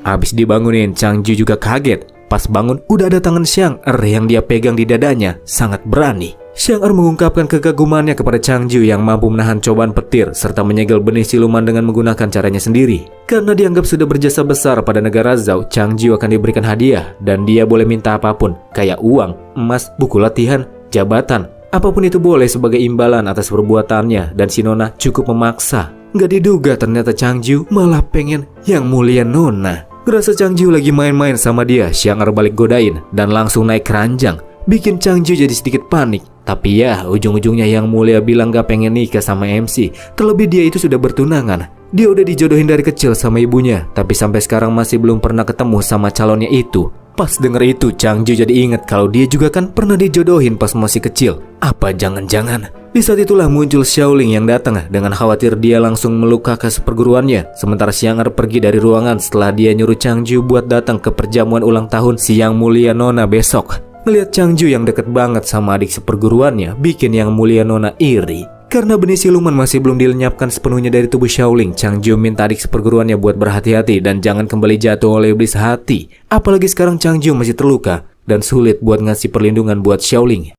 Abis dibangunin, Chang Jiu juga kaget. Pas bangun, udah ada tangan Xiang'er yang dia pegang di dadanya, sangat berani. Xiang'er mengungkapkan kekagumannya kepada Chang Jiu yang mampu menahan cobaan petir serta menyegel benih siluman dengan menggunakan caranya sendiri. Karena dianggap sudah berjasa besar pada negara Zhao, Chang Jiu akan diberikan hadiah dan dia boleh minta apapun, kayak uang, emas, buku latihan, jabatan. Apapun itu boleh sebagai imbalan atas perbuatannya, dan si Nona cukup memaksa. Gak diduga ternyata Chang Jiu malah pengen Yang Mulia Nona. Ngerasa Chang Jiu lagi main-main sama dia, Xiang'er balik godain dan langsung naik keranjang. Bikin Chang Jiu jadi sedikit panik. Tapi ya, ujung-ujungnya Yang Mulia bilang gak pengen nikah sama MC. Terlebih dia itu sudah bertunangan. Dia udah dijodohin dari kecil sama ibunya, tapi sampai sekarang masih belum pernah ketemu sama calonnya itu. Pas denger itu, Chang Jiu jadi inget kalau dia juga kan pernah dijodohin pas masih kecil. Apa jangan-jangan? Di saat itulah muncul Xiaoling yang datang. Dengan khawatir dia langsung meluk kakak seperguruannya. Sementara Xiang'er pergi dari ruangan setelah dia nyuruh Chang Jiu buat datang ke perjamuan ulang tahun si Yang Mulia Nona besok. Ngeliat Chang Jiu yang deket banget sama adik seperguruannya bikin Yang Mulia Nona iri. Karena benih siluman masih belum dilenyapkan sepenuhnya dari tubuh Xiaoling, Chang Jiu minta adik seperguruannya buat berhati-hati dan jangan kembali jatuh oleh iblis hati. Apalagi sekarang Chang Jiu masih terluka dan sulit buat ngasih perlindungan buat Xiaoling.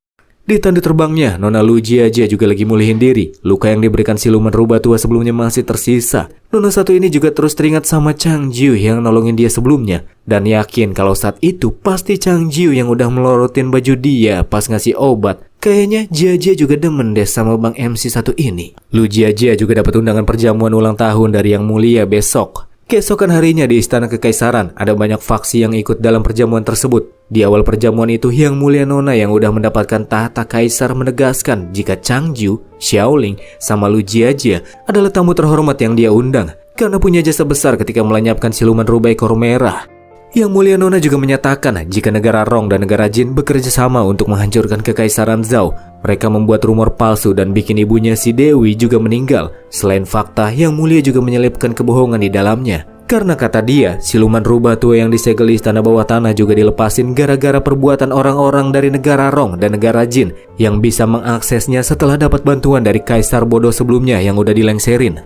Di tanda terbangnya, Nona Lu Jiajia juga lagi mulihin diri. Luka yang diberikan siluman rubah tua sebelumnya masih tersisa. Nona satu ini juga terus teringat sama Chang Jiu yang nolongin dia sebelumnya. Dan yakin kalau saat itu pasti Chang Jiu yang udah melorotin baju dia pas ngasih obat. Kayaknya Jiajia juga demen deh sama Bang MC satu ini. Lu Jiajia juga dapat undangan perjamuan ulang tahun dari Yang Mulia besok. Keesokan harinya di Istana Kekaisaran, ada banyak faksi yang ikut dalam perjamuan tersebut. Di awal perjamuan itu, Yang Mulia Nona yang udah mendapatkan tahta kaisar menegaskan jika Chang Jiu, Xiaoling, sama Lu Jiajia adalah tamu terhormat yang dia undang karena punya jasa besar ketika melenyapkan siluman rubah ekor merah. Yang Mulia Nona juga menyatakan jika negara Rong dan negara Jin bekerja sama untuk menghancurkan kekaisaran Zhao. Mereka membuat rumor palsu dan bikin ibunya si Dewi juga meninggal. Selain fakta, Yang Mulia juga menyelipkan kebohongan di dalamnya. Karena kata dia, siluman rubah tua yang disegel di istana bawah tanah juga dilepasin gara-gara perbuatan orang-orang dari negara Rong dan negara Jin yang bisa mengaksesnya setelah dapat bantuan dari kaisar bodoh sebelumnya yang udah dilengserin.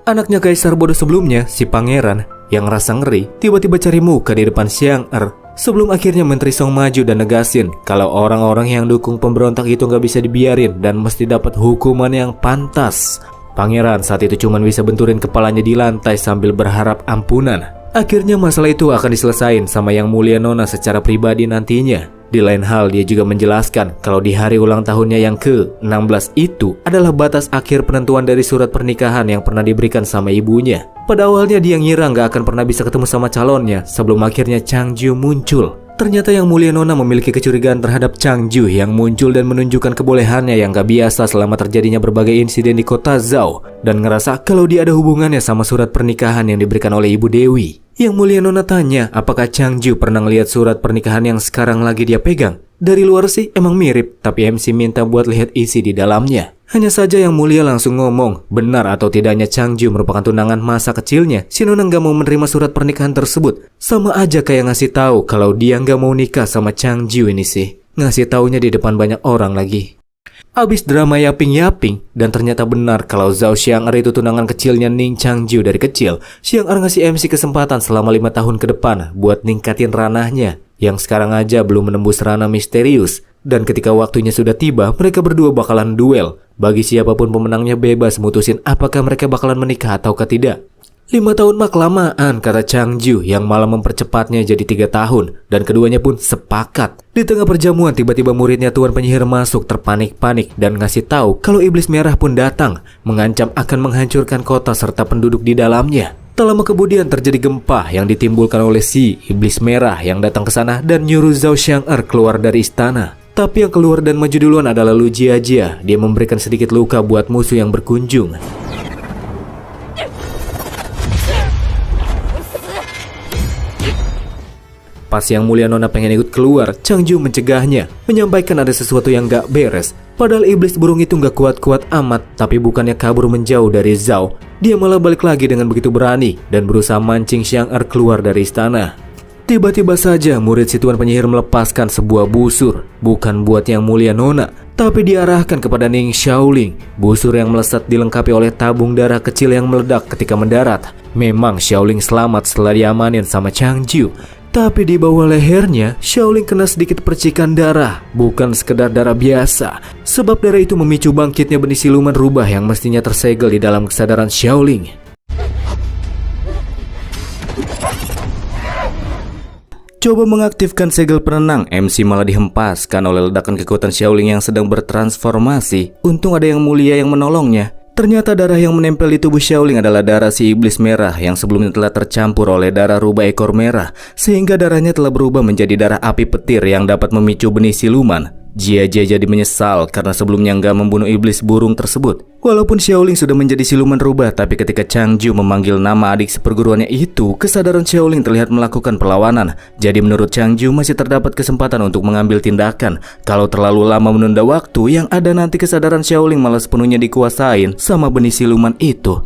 Anaknya kaisar bodoh sebelumnya, si pangeran, yang rasa ngeri, tiba-tiba cari muka di depan Xiang sebelum akhirnya Menteri Song maju dan negasin kalau orang-orang yang dukung pemberontak itu gak bisa dibiarin dan mesti dapat hukuman yang pantas. Pangeran saat itu cuma bisa benturin kepalanya di lantai sambil berharap ampunan. Akhirnya masalah itu akan diselesain sama Yang Mulia Nona secara pribadi nantinya. Di lain hal, dia juga menjelaskan kalau di hari ulang tahunnya yang ke-16 itu adalah batas akhir penentuan dari surat pernikahan yang pernah diberikan sama ibunya. Pada awalnya dia ngira gak akan pernah bisa ketemu sama calonnya sebelum akhirnya Chang Jiu muncul. Ternyata Yang Mulia Nona memiliki kecurigaan terhadap Chang Jiu yang muncul dan menunjukkan kebolehannya yang gak biasa selama terjadinya berbagai insiden di kota Zhao, dan ngerasa kalau dia ada hubungannya sama surat pernikahan yang diberikan oleh Ibu Dewi. Yang Mulia Nona tanya apakah Chang Jiu pernah ngeliat surat pernikahan yang sekarang lagi dia pegang. Dari luar sih emang mirip, tapi MC minta buat lihat isi di dalamnya. Hanya saja Yang Mulia langsung ngomong, benar atau tidaknya Chang Jiu merupakan tunangan masa kecilnya. Si Nona gak mau menerima surat pernikahan tersebut. Sama aja kayak ngasih tahu kalau dia gak mau nikah sama Chang Jiu ini sih. Ngasih taunya di depan banyak orang lagi. Abis drama yaping-yaping, dan ternyata benar kalau Zhao Xiang'er itu tunangan kecilnya Ning Chang Jiu dari kecil. Xiang'er ngasih MC kesempatan selama 5 tahun ke depan buat ningkatin ranahnya, yang sekarang aja belum menembus ranah misterius. Dan ketika waktunya sudah tiba, mereka berdua bakalan duel. Bagi siapapun pemenangnya bebas mutusin apakah mereka bakalan menikah ataukah tidak. 5 tahun mah kelamaan, kata Chang Jiu yang malah mempercepatnya jadi 3 tahun. Dan keduanya pun sepakat. Di tengah perjamuan tiba-tiba muridnya Tuan Penyihir masuk terpanik-panik dan ngasih tahu kalau iblis merah pun datang, mengancam akan menghancurkan kota serta penduduk di dalamnya. Tak lama kemudian terjadi gempa yang ditimbulkan oleh si iblis merah yang datang ke sana dan nyuruh Zhao Xiang'er keluar dari istana. Tapi yang keluar dan maju duluan adalah Lu Jiajia. Dia memberikan sedikit luka buat musuh yang berkunjung. Pas Yang Mulia Nona pengen ikut keluar, Chang Jiu mencegahnya, menyampaikan ada sesuatu yang gak beres. Padahal iblis burung itu gak kuat-kuat amat, tapi bukannya kabur menjauh dari Zhao, dia malah balik lagi dengan begitu berani dan berusaha mancing Xiang'er keluar dari istana. Tiba-tiba saja murid si Tuan Penyihir melepaskan sebuah busur, bukan buat Yang Mulia Nona, tapi diarahkan kepada Ning Xiaoling. Busur yang melesat dilengkapi oleh tabung darah kecil yang meledak ketika mendarat. Memang Xiaoling selamat setelah diamanin sama Chang Jiu. Tapi di bawah lehernya, Xiaoling kena sedikit percikan darah, bukan sekedar darah biasa. Sebab darah itu memicu bangkitnya benih siluman rubah yang mestinya tersegel di dalam kesadaran Xiaoling. Coba mengaktifkan segel perenang, MC malah dihempaskan oleh ledakan kekuatan Xiaoling yang sedang bertransformasi. Untung ada Yang Mulia yang menolongnya. Ternyata darah yang menempel di tubuh Xiaoling adalah darah si iblis merah yang sebelumnya telah tercampur oleh darah rubah ekor merah, sehingga darahnya telah berubah menjadi darah api petir yang dapat memicu benih siluman. Jiajia jadi menyesal karena sebelumnya nggak membunuh iblis burung tersebut. Walaupun Xiaoling sudah menjadi siluman rubah, tapi ketika Chang Jiu memanggil nama adik seperguruannya itu, kesadaran Xiaoling terlihat melakukan perlawanan. Jadi menurut Chang Jiu masih terdapat kesempatan untuk mengambil tindakan. Kalau terlalu lama menunda waktu, yang ada nanti kesadaran Xiaoling malah sepenuhnya dikuasain sama benih siluman itu.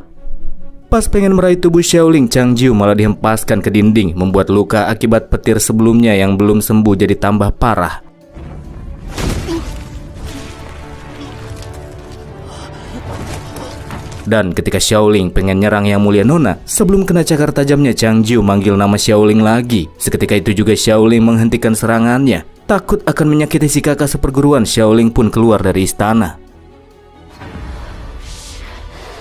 Pas pengen meraih tubuh Xiaoling, Chang Jiu malah dihempaskan ke dinding, membuat luka akibat petir sebelumnya yang belum sembuh jadi tambah parah. Dan ketika Xiaoling pengen nyerang Yang Mulia Nona, sebelum kena cakar tajamnya Chang Jiu manggil nama Xiaoling lagi. Seketika itu juga Xiaoling menghentikan serangannya. Takut akan menyakiti si kakak seperguruan, Xiaoling pun keluar dari istana.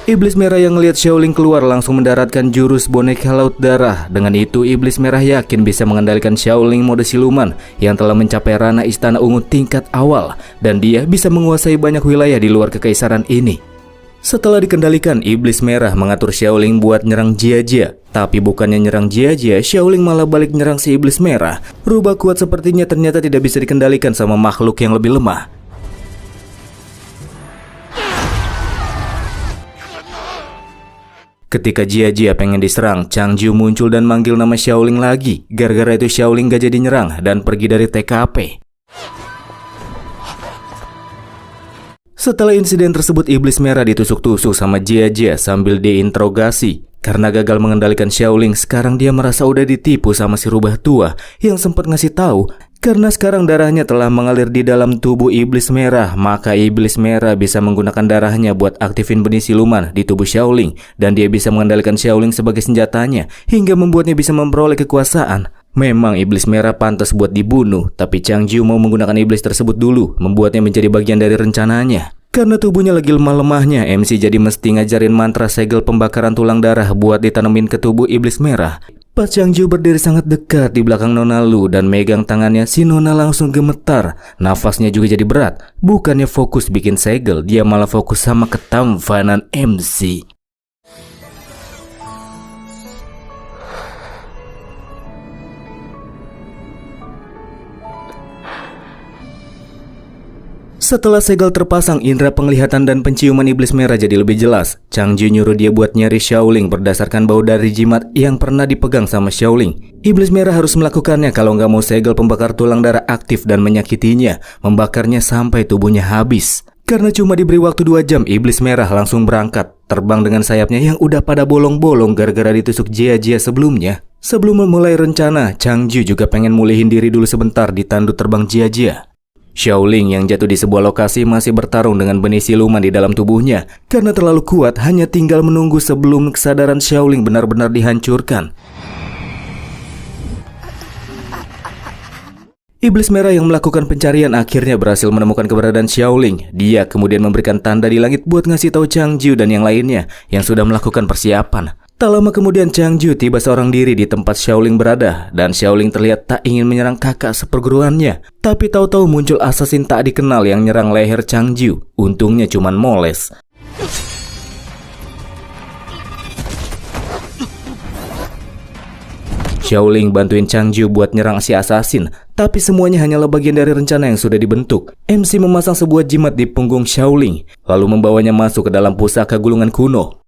Iblis merah yang melihat Xiaoling keluar langsung mendaratkan jurus boneka laut darah. Dengan itu, iblis merah yakin bisa mengendalikan Xiaoling mode siluman yang telah mencapai ranah istana ungu tingkat awal, dan dia bisa menguasai banyak wilayah di luar kekaisaran ini. Setelah dikendalikan, iblis merah mengatur Xiaoling buat nyerang Jia. Tapi bukannya nyerang Jia, Xiaoling malah balik nyerang si iblis merah. Rubah kuat sepertinya ternyata tidak bisa dikendalikan sama makhluk yang lebih lemah. Ketika Jia pengen diserang, Changju muncul dan manggil nama Xiaoling lagi. Gara-gara itu Xiaoling gak jadi nyerang dan pergi dari TKP. Setelah insiden tersebut, iblis merah ditusuk-tusuk sama Jia sambil diinterogasi. Karena gagal mengendalikan Xiaoling, sekarang dia merasa udah ditipu sama si rubah tua yang sempat ngasih tahu. Karena sekarang darahnya telah mengalir di dalam tubuh iblis merah, maka iblis merah bisa menggunakan darahnya buat aktifin benih siluman di tubuh Xiaoling, dan dia bisa mengendalikan Xiaoling sebagai senjatanya hingga membuatnya bisa memperoleh kekuasaan. Memang iblis merah pantas buat dibunuh, tapi Changju mau menggunakan iblis tersebut dulu, membuatnya menjadi bagian dari rencananya. Karena tubuhnya lagi lemah-lemahnya, MC jadi mesti ngajarin mantra segel pembakaran tulang darah buat ditanemin ke tubuh iblis merah. Pas Changju berdiri sangat dekat di belakang Nona Lu dan megang tangannya, si Nona langsung gemetar. Nafasnya juga jadi berat. Bukannya fokus bikin segel, dia malah fokus sama ketampanan MC. Setelah segel terpasang, indera penglihatan dan penciuman iblis merah jadi lebih jelas. Changju nyuruh dia buat nyari Xiaoling berdasarkan bau dari jimat yang pernah dipegang sama Xiaoling. Iblis merah harus melakukannya kalau nggak mau segel pembakar tulang darah aktif dan menyakitinya, membakarnya sampai tubuhnya habis. Karena cuma diberi waktu 2 jam, iblis merah langsung berangkat, terbang dengan sayapnya yang udah pada bolong-bolong gara-gara ditusuk Jia sebelumnya. Sebelum memulai rencana, Changju juga pengen mulihin diri dulu sebentar di tanduk terbang Jia. Xiaoling yang jatuh di sebuah lokasi masih bertarung dengan benih siluman di dalam tubuhnya. Karena terlalu kuat, hanya tinggal menunggu sebelum kesadaran Xiaoling benar-benar dihancurkan. Iblis merah yang melakukan pencarian akhirnya berhasil menemukan keberadaan Xiaoling. Dia kemudian memberikan tanda di langit buat ngasih tahu Changju dan yang lainnya yang sudah melakukan persiapan. Tak lama kemudian Changju tiba seorang diri di tempat Xiaoling berada, dan Xiaoling terlihat tak ingin menyerang kakak seperguruannya. Tapi tahu-tahu muncul asasin tak dikenal yang nyerang leher Changju. Untungnya cuman moles. Xiaoling bantuin Changju buat nyerang si asasin, tapi semuanya hanyalah bagian dari rencana yang sudah dibentuk. MC memasang sebuah jimat di punggung Xiaoling, lalu membawanya masuk ke dalam pusaka gulungan kuno.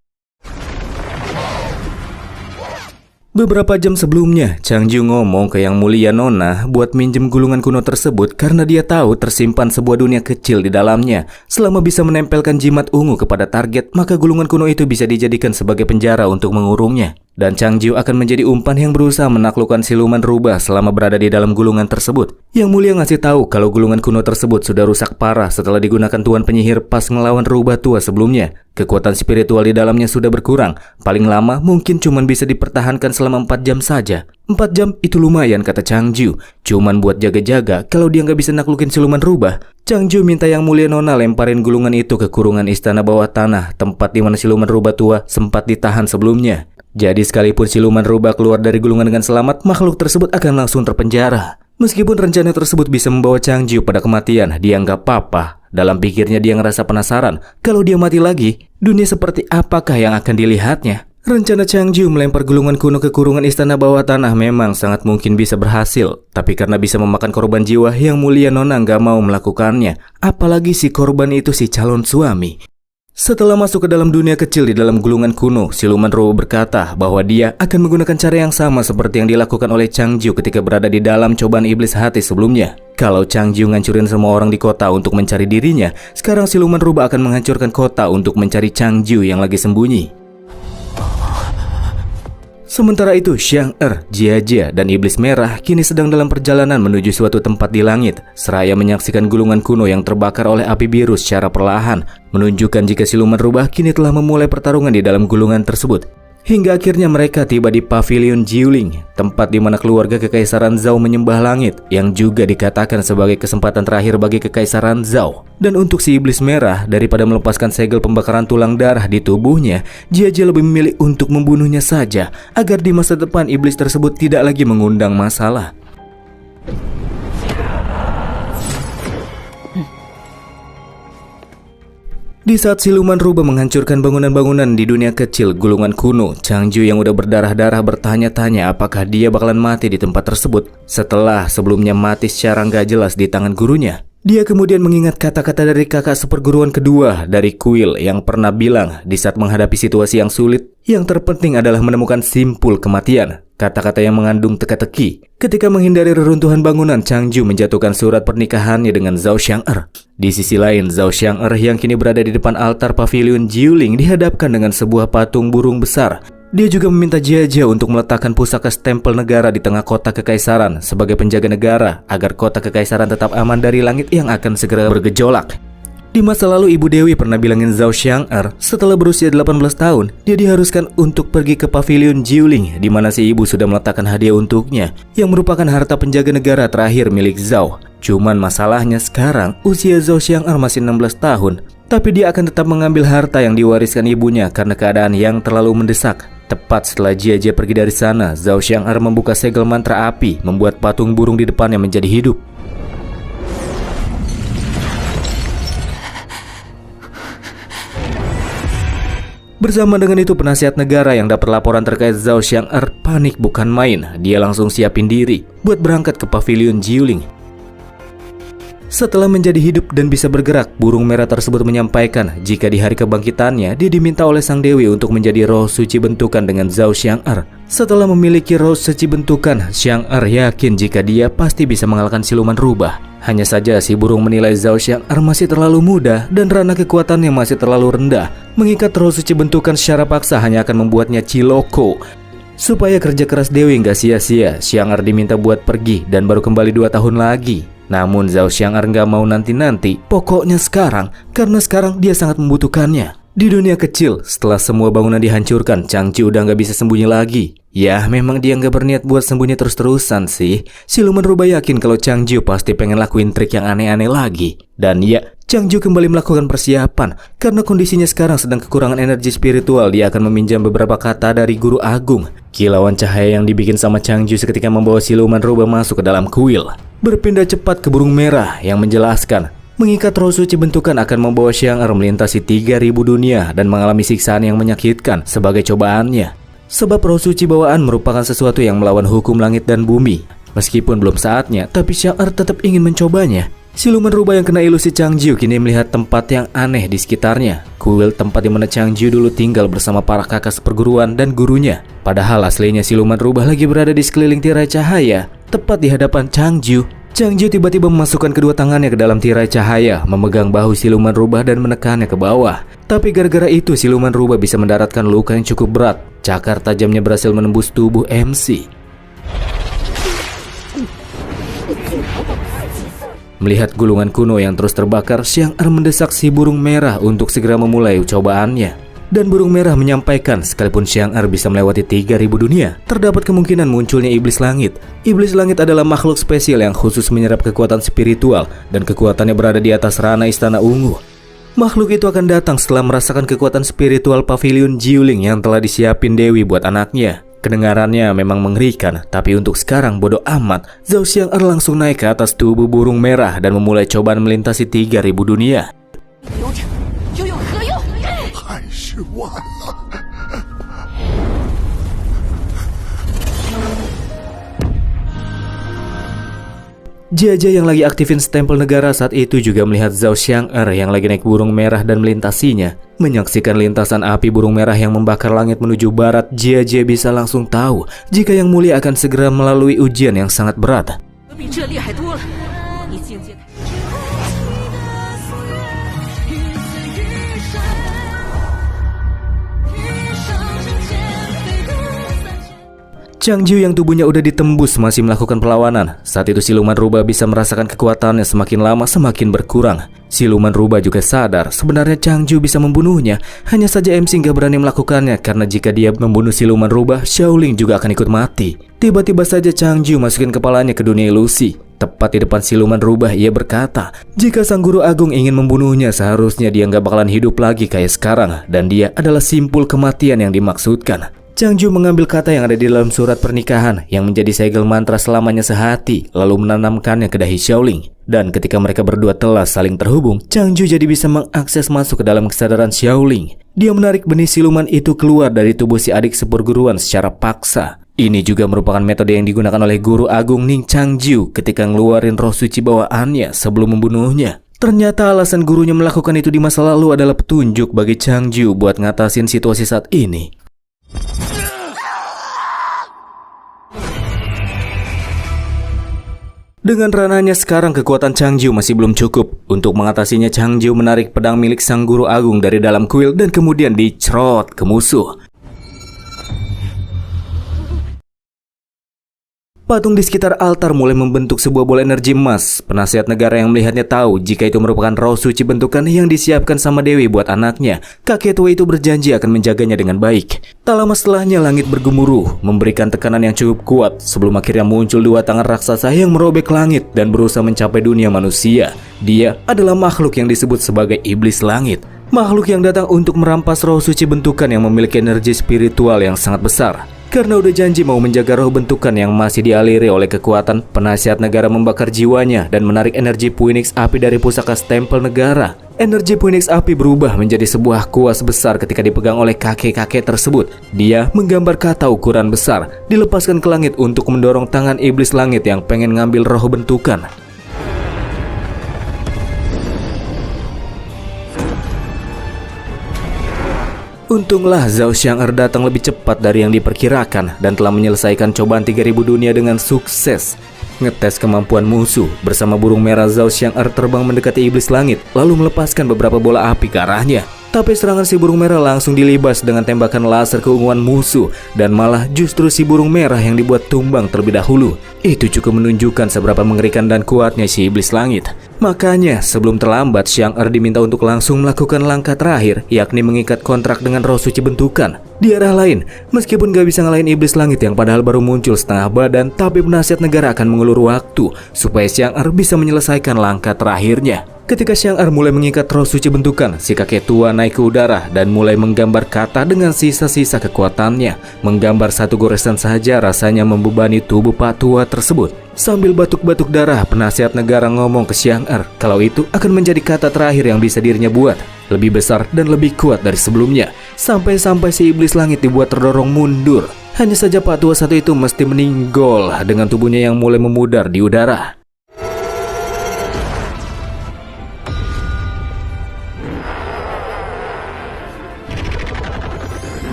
Beberapa jam sebelumnya, Changju ngomong ke Yang Mulia Nona buat minjem gulungan kuno tersebut karena dia tahu tersimpan sebuah dunia kecil di dalamnya. Selama bisa menempelkan jimat ungu kepada target, maka gulungan kuno itu bisa dijadikan sebagai penjara untuk mengurungnya. Dan Changju akan menjadi umpan yang berusaha menaklukkan siluman rubah selama berada di dalam gulungan tersebut. Yang Mulia ngasih tahu kalau gulungan kuno tersebut sudah rusak parah setelah digunakan Tuan Penyihir pas ngelawan rubah tua sebelumnya. Kekuatan spiritual di dalamnya sudah berkurang. Paling lama mungkin cuma bisa dipertahankan selama 4 jam saja. 4 jam itu lumayan, kata Changju. Cuman buat jaga-jaga kalau dia nggak bisa naklukin siluman rubah. Changju minta Yang Mulia Nona lemparin gulungan itu ke kurungan istana bawah tanah, tempat di mana siluman rubah tua sempat ditahan sebelumnya. Jadi sekalipun siluman rubah keluar dari gulungan dengan selamat, makhluk tersebut akan langsung terpenjara. Meskipun rencana tersebut bisa membawa Changju pada kematian, dia nggak apa-apa. Dalam pikirnya dia ngerasa penasaran, kalau dia mati lagi, dunia seperti apakah yang akan dilihatnya? Rencana Changju melempar gulungan kuno ke kurungan istana bawah tanah memang sangat mungkin bisa berhasil. Tapi karena bisa memakan korban jiwa, Yang Mulia Nona nggak mau melakukannya. Apalagi si korban itu si calon suami. Setelah masuk ke dalam dunia kecil di dalam gulungan kuno, siluman rubah berkata bahwa dia akan menggunakan cara yang sama seperti yang dilakukan oleh Changju ketika berada di dalam cobaan iblis hati sebelumnya. Kalau Changju ngancurin semua orang di kota untuk mencari dirinya, sekarang siluman rubah akan menghancurkan kota untuk mencari Changju yang lagi sembunyi. Sementara itu, Xiang-Er, Jia, dan Iblis Merah kini sedang dalam perjalanan menuju suatu tempat di langit. Seraya menyaksikan gulungan kuno yang terbakar oleh api biru secara perlahan, menunjukkan jika siluman rubah kini telah memulai pertarungan di dalam gulungan tersebut. Hingga akhirnya mereka tiba di Pavilion Jiuling, tempat di mana keluarga Kekaisaran Zhao menyembah langit, yang juga dikatakan sebagai kesempatan terakhir bagi Kekaisaran Zhao. Dan untuk si iblis merah, daripada melepaskan segel pembakaran tulang darah di tubuhnya, Jia lebih memilih untuk membunuhnya saja, agar di masa depan iblis tersebut tidak lagi mengundang masalah. Di saat siluman rubah menghancurkan bangunan-bangunan di dunia kecil gulungan kuno, Changju yang udah berdarah-darah bertanya-tanya apakah dia bakalan mati di tempat tersebut setelah sebelumnya mati secara nggak jelas di tangan gurunya. Dia kemudian mengingat kata-kata dari kakak seperguruan kedua dari kuil yang pernah bilang di saat menghadapi situasi yang sulit, yang terpenting adalah menemukan simpul kematian. Kata-kata yang mengandung teka-teki. Ketika menghindari reruntuhan bangunan, Changju menjatuhkan surat pernikahannya dengan Zhao Xiang'er. Di sisi lain, Zhao Xiang'er yang kini berada di depan altar Pavilion Jiuling dihadapkan dengan sebuah patung burung besar. Dia juga meminta Jia untuk meletakkan pusaka stempel negara di tengah kota kekaisaran sebagai penjaga negara agar kota kekaisaran tetap aman dari langit yang akan segera bergejolak. Di masa lalu Ibu Dewi pernah bilangin Zhao Xiang'er setelah berusia 18 tahun, dia diharuskan untuk pergi ke Pavilion Jiuling di mana si ibu sudah meletakkan hadiah untuknya yang merupakan harta penjaga negara terakhir milik Zhao. Cuman masalahnya sekarang usia Zhao Xiang'er masih 16 tahun, tapi dia akan tetap mengambil harta yang diwariskan ibunya karena keadaan yang terlalu mendesak. Tepat setelah Jia pergi dari sana, Zhao Xiang'er membuka segel mantra api, membuat patung burung di depannya menjadi hidup. Bersama dengan itu, penasihat negara yang dapat laporan terkait Zhao Xiang'er panik bukan main. Dia langsung siapin diri buat berangkat ke Pavilion Jiuling. Setelah menjadi hidup dan bisa bergerak, burung merah tersebut menyampaikan jika di hari kebangkitannya dia diminta oleh sang dewi untuk menjadi roh suci bentukan dengan Zhao Xiang'er. Setelah memiliki roh suci bentukan, Xiang'er yakin jika dia pasti bisa mengalahkan siluman rubah. Hanya saja si burung menilai Zhao Xiang'er masih terlalu muda dan ranah kekuatannya masih terlalu rendah. Mengikat roh suci bentukan secara paksa hanya akan membuatnya ciloko. Supaya kerja keras dewi nggak sia-sia, Xiang'er diminta buat pergi dan baru kembali 2 tahun lagi. Namun Zhao Xiang'er nggak mau nanti-nanti, pokoknya sekarang, karena sekarang dia sangat membutuhkannya. Di dunia kecil, setelah semua bangunan dihancurkan, Changju udah nggak bisa sembunyi lagi. Ya, memang dia nggak berniat buat sembunyi terus-terusan sih. Siluman rubah yakin kalau Changju pasti pengen lakuin trik yang aneh-aneh lagi. Dan ya, Changju kembali melakukan persiapan. Karena kondisinya sekarang sedang kekurangan energi spiritual, dia akan meminjam beberapa kata dari Guru Agung. Kilauan cahaya yang dibikin sama Changju seketika membawa siluman rubah masuk ke dalam kuil. Berpindah cepat ke burung merah yang menjelaskan mengikat roh suci bentukan akan membawa Xiang'er melintasi 3000 dunia dan mengalami siksaan yang menyakitkan sebagai cobaannya. Sebab roh suci bawaan merupakan sesuatu yang melawan hukum langit dan bumi. Meskipun belum saatnya, tapi Xiang'er tetap ingin mencobanya. Siluman rubah yang kena ilusi Changju kini melihat tempat yang aneh di sekitarnya. Kuil tempat di mana Changju dulu tinggal bersama para kakak seperguruan dan gurunya. Padahal aslinya siluman rubah lagi berada di sekeliling tirai cahaya, tepat di hadapan Changju. Changju tiba-tiba memasukkan kedua tangannya ke dalam tirai cahaya, memegang bahu siluman rubah dan menekannya ke bawah. Tapi gara-gara itu siluman rubah bisa mendaratkan luka yang cukup berat. Cakar tajamnya berhasil menembus tubuh MC. Melihat gulungan kuno yang terus terbakar, Xiang'er mendesak si burung merah untuk segera memulai cobaannya. Dan burung merah menyampaikan sekalipun Xiang'er bisa melewati 3000 dunia, terdapat kemungkinan munculnya iblis langit. Iblis langit adalah makhluk spesial yang khusus menyerap kekuatan spiritual dan kekuatannya berada di atas ranah istana ungu. Makhluk itu akan datang setelah merasakan kekuatan spiritual Pavilion Jiuling yang telah disiapin Dewi buat anaknya. Kedengarannya memang mengerikan, tapi untuk sekarang bodoh amat. Zhao Xiang'er langsung naik ke atas tubuh burung merah dan memulai cobaan melintasi 3000 dunia. Jia yang lagi aktifin stempel negara saat itu juga melihat Zhao Xiang'er yang lagi naik burung merah dan melintasinya. Menyaksikan lintasan api burung merah yang membakar langit menuju barat, Jia bisa langsung tahu jika Yang Mulia akan segera melalui ujian yang sangat berat. Changju yang tubuhnya udah ditembus masih melakukan perlawanan. Saat itu siluman rubah bisa merasakan kekuatannya semakin lama semakin berkurang. Siluman rubah juga sadar sebenarnya Changju bisa membunuhnya. Hanya saja MC nggak berani melakukannya karena jika dia membunuh siluman rubah, Xiaoling juga akan ikut mati. Tiba-tiba saja Changju masukin kepalanya ke dunia ilusi. Tepat di depan siluman rubah ia berkata, jika sang guru agung ingin membunuhnya seharusnya dia nggak bakalan hidup lagi kayak sekarang. Dan dia adalah simpul kematian yang dimaksudkan. Changju mengambil kata yang ada di dalam surat pernikahan yang menjadi segel mantra selamanya sehati, lalu menanamkannya ke dahi Xiaoling. Dan ketika mereka berdua telah saling terhubung, Changju jadi bisa mengakses masuk ke dalam kesadaran Xiaoling. Dia menarik benih siluman itu keluar dari tubuh si adik seperguruan secara paksa. Ini juga merupakan metode yang digunakan oleh guru agung Ning Changju ketika ngeluarin roh suci bawaannya sebelum membunuhnya. Ternyata alasan gurunya melakukan itu di masa lalu adalah petunjuk bagi Changju buat ngatasin situasi saat ini. Dengan ranahnya sekarang kekuatan Changju masih belum cukup. Untuk mengatasinya Changju menarik pedang milik sang guru agung dari dalam kuil dan kemudian dicerot ke musuh. Patung di sekitar altar mulai membentuk sebuah bola energi emas. Penasihat negara yang melihatnya tahu jika itu merupakan roh suci bentukan yang disiapkan sama Dewi buat anaknya. Kakek tua itu berjanji akan menjaganya dengan baik. Tak lama setelahnya langit bergemuruh, memberikan tekanan yang cukup kuat sebelum akhirnya muncul dua tangan raksasa yang merobek langit dan berusaha mencapai dunia manusia. Dia adalah makhluk yang disebut sebagai iblis langit. Makhluk yang datang untuk merampas roh suci bentukan yang memiliki energi spiritual yang sangat besar. Karena udah janji mau menjaga roh bentukan yang masih dialiri oleh kekuatan, penasihat negara membakar jiwanya dan menarik energi Phoenix api dari pusaka stempel negara. Energi Phoenix api berubah menjadi sebuah kuas besar ketika dipegang oleh kakek-kakek tersebut. Dia menggambar kata ukuran besar, dilepaskan ke langit untuk mendorong tangan iblis langit yang pengen ngambil roh bentukan. Untunglah Zhao Xiang'er datang lebih cepat dari yang diperkirakan dan telah menyelesaikan cobaan 3000 dunia dengan sukses. Ngetes kemampuan musuh, bersama burung merah Zhao Xiang'er terbang mendekati iblis langit lalu melepaskan beberapa bola api ke arahnya. Tapi serangan si burung merah langsung dilibas dengan tembakan laser keunguan musuh dan malah justru si burung merah yang dibuat tumbang terlebih dahulu. Itu cukup menunjukkan seberapa mengerikan dan kuatnya si iblis langit. Makanya sebelum terlambat Xiang'er diminta untuk langsung melakukan langkah terakhir, yakni mengikat kontrak dengan roh suci bentukan. Di arah lain, meskipun gak bisa ngalahin iblis langit yang padahal baru muncul setengah badan, tapi penasihat negara akan mengulur waktu supaya Xiang'er bisa menyelesaikan langkah terakhirnya. Ketika Xiang'er mulai mengikat roh suci bentukan, si kakek tua naik ke udara dan mulai menggambar kata dengan sisa-sisa kekuatannya. Menggambar satu goresan saja rasanya membebani tubuh Pak Tua tersebut. Sambil batuk-batuk darah, penasihat negara ngomong ke Xiang'er kalau itu akan menjadi kata terakhir yang bisa dirinya buat. Lebih besar dan lebih kuat dari sebelumnya. Sampai-sampai si iblis langit dibuat terdorong mundur. Hanya saja Pak Tua satu itu mesti meninggal dengan tubuhnya yang mulai memudar di udara.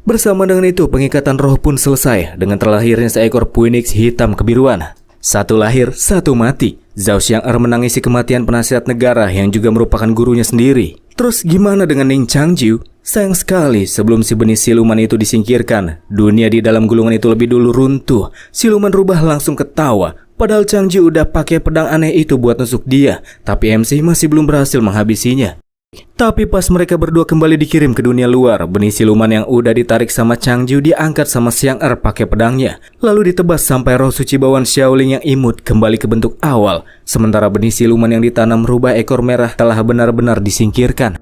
Bersama dengan itu, pengikatan roh pun selesai dengan terlahirnya seekor Phoenix hitam kebiruan. Satu lahir, satu mati. Zhao Xiang'er menangisi kematian penasihat negara yang juga merupakan gurunya sendiri. Terus gimana dengan Ning Changju? Sayang sekali sebelum si benih siluman itu disingkirkan, dunia di dalam gulungan itu lebih dulu runtuh. Siluman rubah langsung ketawa. Padahal Changju udah pakai pedang aneh itu buat nusuk dia, tapi MC masih belum berhasil menghabisinya. Tapi pas mereka berdua kembali dikirim ke dunia luar, benih siluman yang udah ditarik sama Changju diangkat sama Xiang'er pakai pedangnya, lalu ditebas sampai roh suci bawaan Xiaoling yang imut kembali ke bentuk awal. Sementara benih siluman yang ditanam rubah ekor merah telah benar-benar disingkirkan.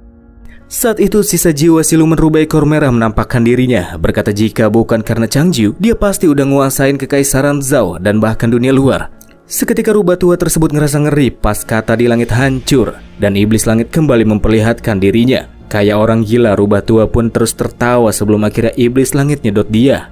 Saat itu sisa jiwa siluman rubah ekor merah menampakkan dirinya, berkata jika bukan karena Changju, dia pasti udah nguasain kekaisaran Zhao dan bahkan dunia luar. Seketika rubah tua tersebut ngerasa ngeri pas kata di langit hancur dan iblis langit kembali memperlihatkan dirinya. Kayak orang gila, rubah tua pun terus tertawa sebelum akhirnya iblis langit nyedot dia.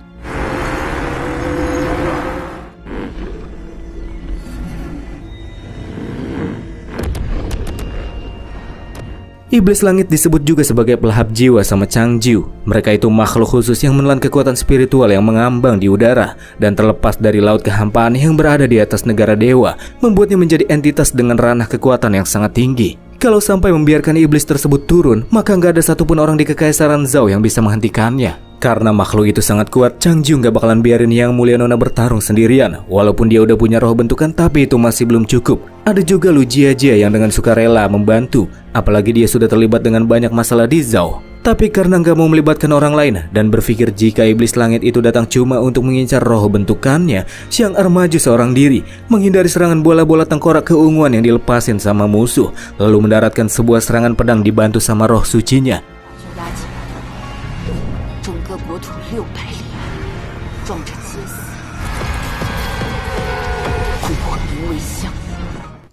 Iblis langit disebut juga sebagai pelahap jiwa sama Changju. Mereka itu makhluk khusus yang menelan kekuatan spiritual yang mengambang di udara dan terlepas dari laut kehampaan yang berada di atas negara dewa, membuatnya menjadi entitas dengan ranah kekuatan yang sangat tinggi. Kalau sampai membiarkan iblis tersebut turun, maka nggak ada satupun orang di kekaisaran Zhao yang bisa menghentikannya. Karena makhluk itu sangat kuat, Changju nggak bakalan biarin Yang Mulia Nona bertarung sendirian. Walaupun dia udah punya roh bentukan, tapi itu masih belum cukup. Ada juga Lu Jiajie yang dengan sukarela membantu, apalagi dia sudah terlibat dengan banyak masalah di Zhao. Tapi karena nggak mau melibatkan orang lain dan berpikir jika iblis langit itu datang cuma untuk mengincar roh bentukannya, Xiang Er maju seorang diri, menghindari serangan bola-bola tengkorak keunguan yang dilepasin sama musuh, lalu mendaratkan sebuah serangan pedang dibantu sama roh sucinya.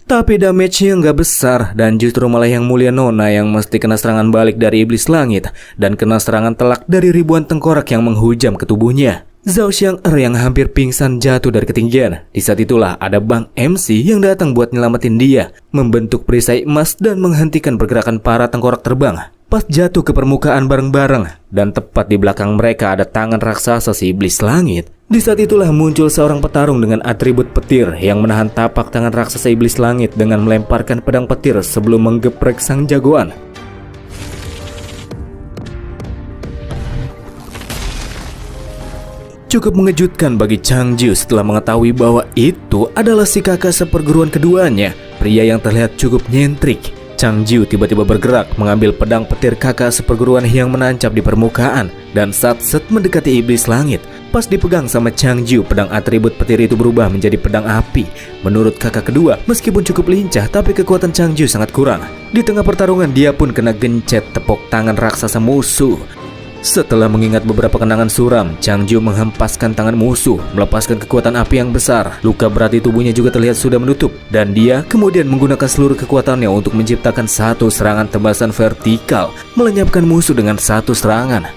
Tapi damage-nya nggak besar dan justru malah Yang Mulia Nona yang mesti kena serangan balik dari iblis langit dan kena serangan telak dari ribuan tengkorak yang menghujam ke tubuhnya. Zhao Xiang-er yang hampir pingsan jatuh dari ketinggian. Di saat itulah ada Bang MC yang datang buat nyelamatin dia, membentuk perisai emas dan menghentikan pergerakan para tengkorak terbang. Pas jatuh ke permukaan bareng-bareng dan tepat di belakang mereka ada tangan raksasa si iblis langit. Di saat itulah muncul seorang petarung dengan atribut petir yang menahan tapak tangan raksasa iblis langit dengan melemparkan pedang petir sebelum menggeprek sang jagoan. Cukup mengejutkan bagi Changju setelah mengetahui bahwa itu adalah si kakak seperguruan keduanya, pria yang terlihat cukup nyentrik. Changju tiba-tiba bergerak mengambil pedang petir kakak seperguruan yang menancap di permukaan dan satset mendekati iblis langit. Pas dipegang sama Changju, pedang atribut petir itu berubah menjadi pedang api. Menurut kakak kedua, meskipun cukup lincah, tapi kekuatan Changju sangat kurang. Di tengah pertarungan, dia pun kena gencet tepuk tangan raksasa musuh. Setelah mengingat beberapa kenangan suram, Changju menghempaskan tangan musuh, melepaskan kekuatan api yang besar. Luka berat di tubuhnya juga terlihat sudah menutup, dan dia kemudian menggunakan seluruh kekuatannya untuk menciptakan satu serangan tembasan vertikal, melenyapkan musuh dengan satu serangan.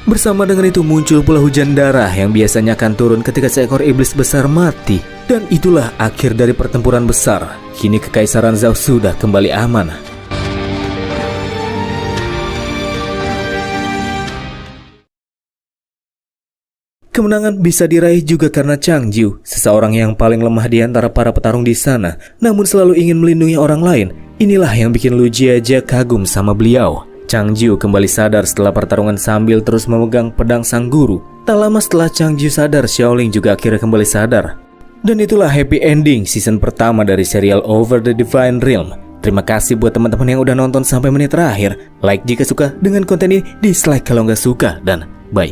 Bersama dengan itu muncul pula hujan darah yang biasanya akan turun ketika seekor iblis besar mati. Dan itulah akhir dari pertempuran besar. Kini kekaisaran Zhao sudah kembali aman. Kemenangan bisa diraih juga karena Changju, seseorang yang paling lemah di antara para petarung di sana, namun selalu ingin melindungi orang lain. Inilah yang bikin Lu Jiajie kagum sama beliau. Changju kembali sadar setelah pertarungan sambil terus memegang pedang sang guru. Tak lama setelah Changju sadar, Xiaoling juga akhirnya kembali sadar. Dan itulah happy ending season pertama dari serial Over the Divine Realm. Terima kasih buat teman-teman yang udah nonton sampai menit terakhir. Like jika suka dengan konten ini, dislike kalau nggak suka, dan bye.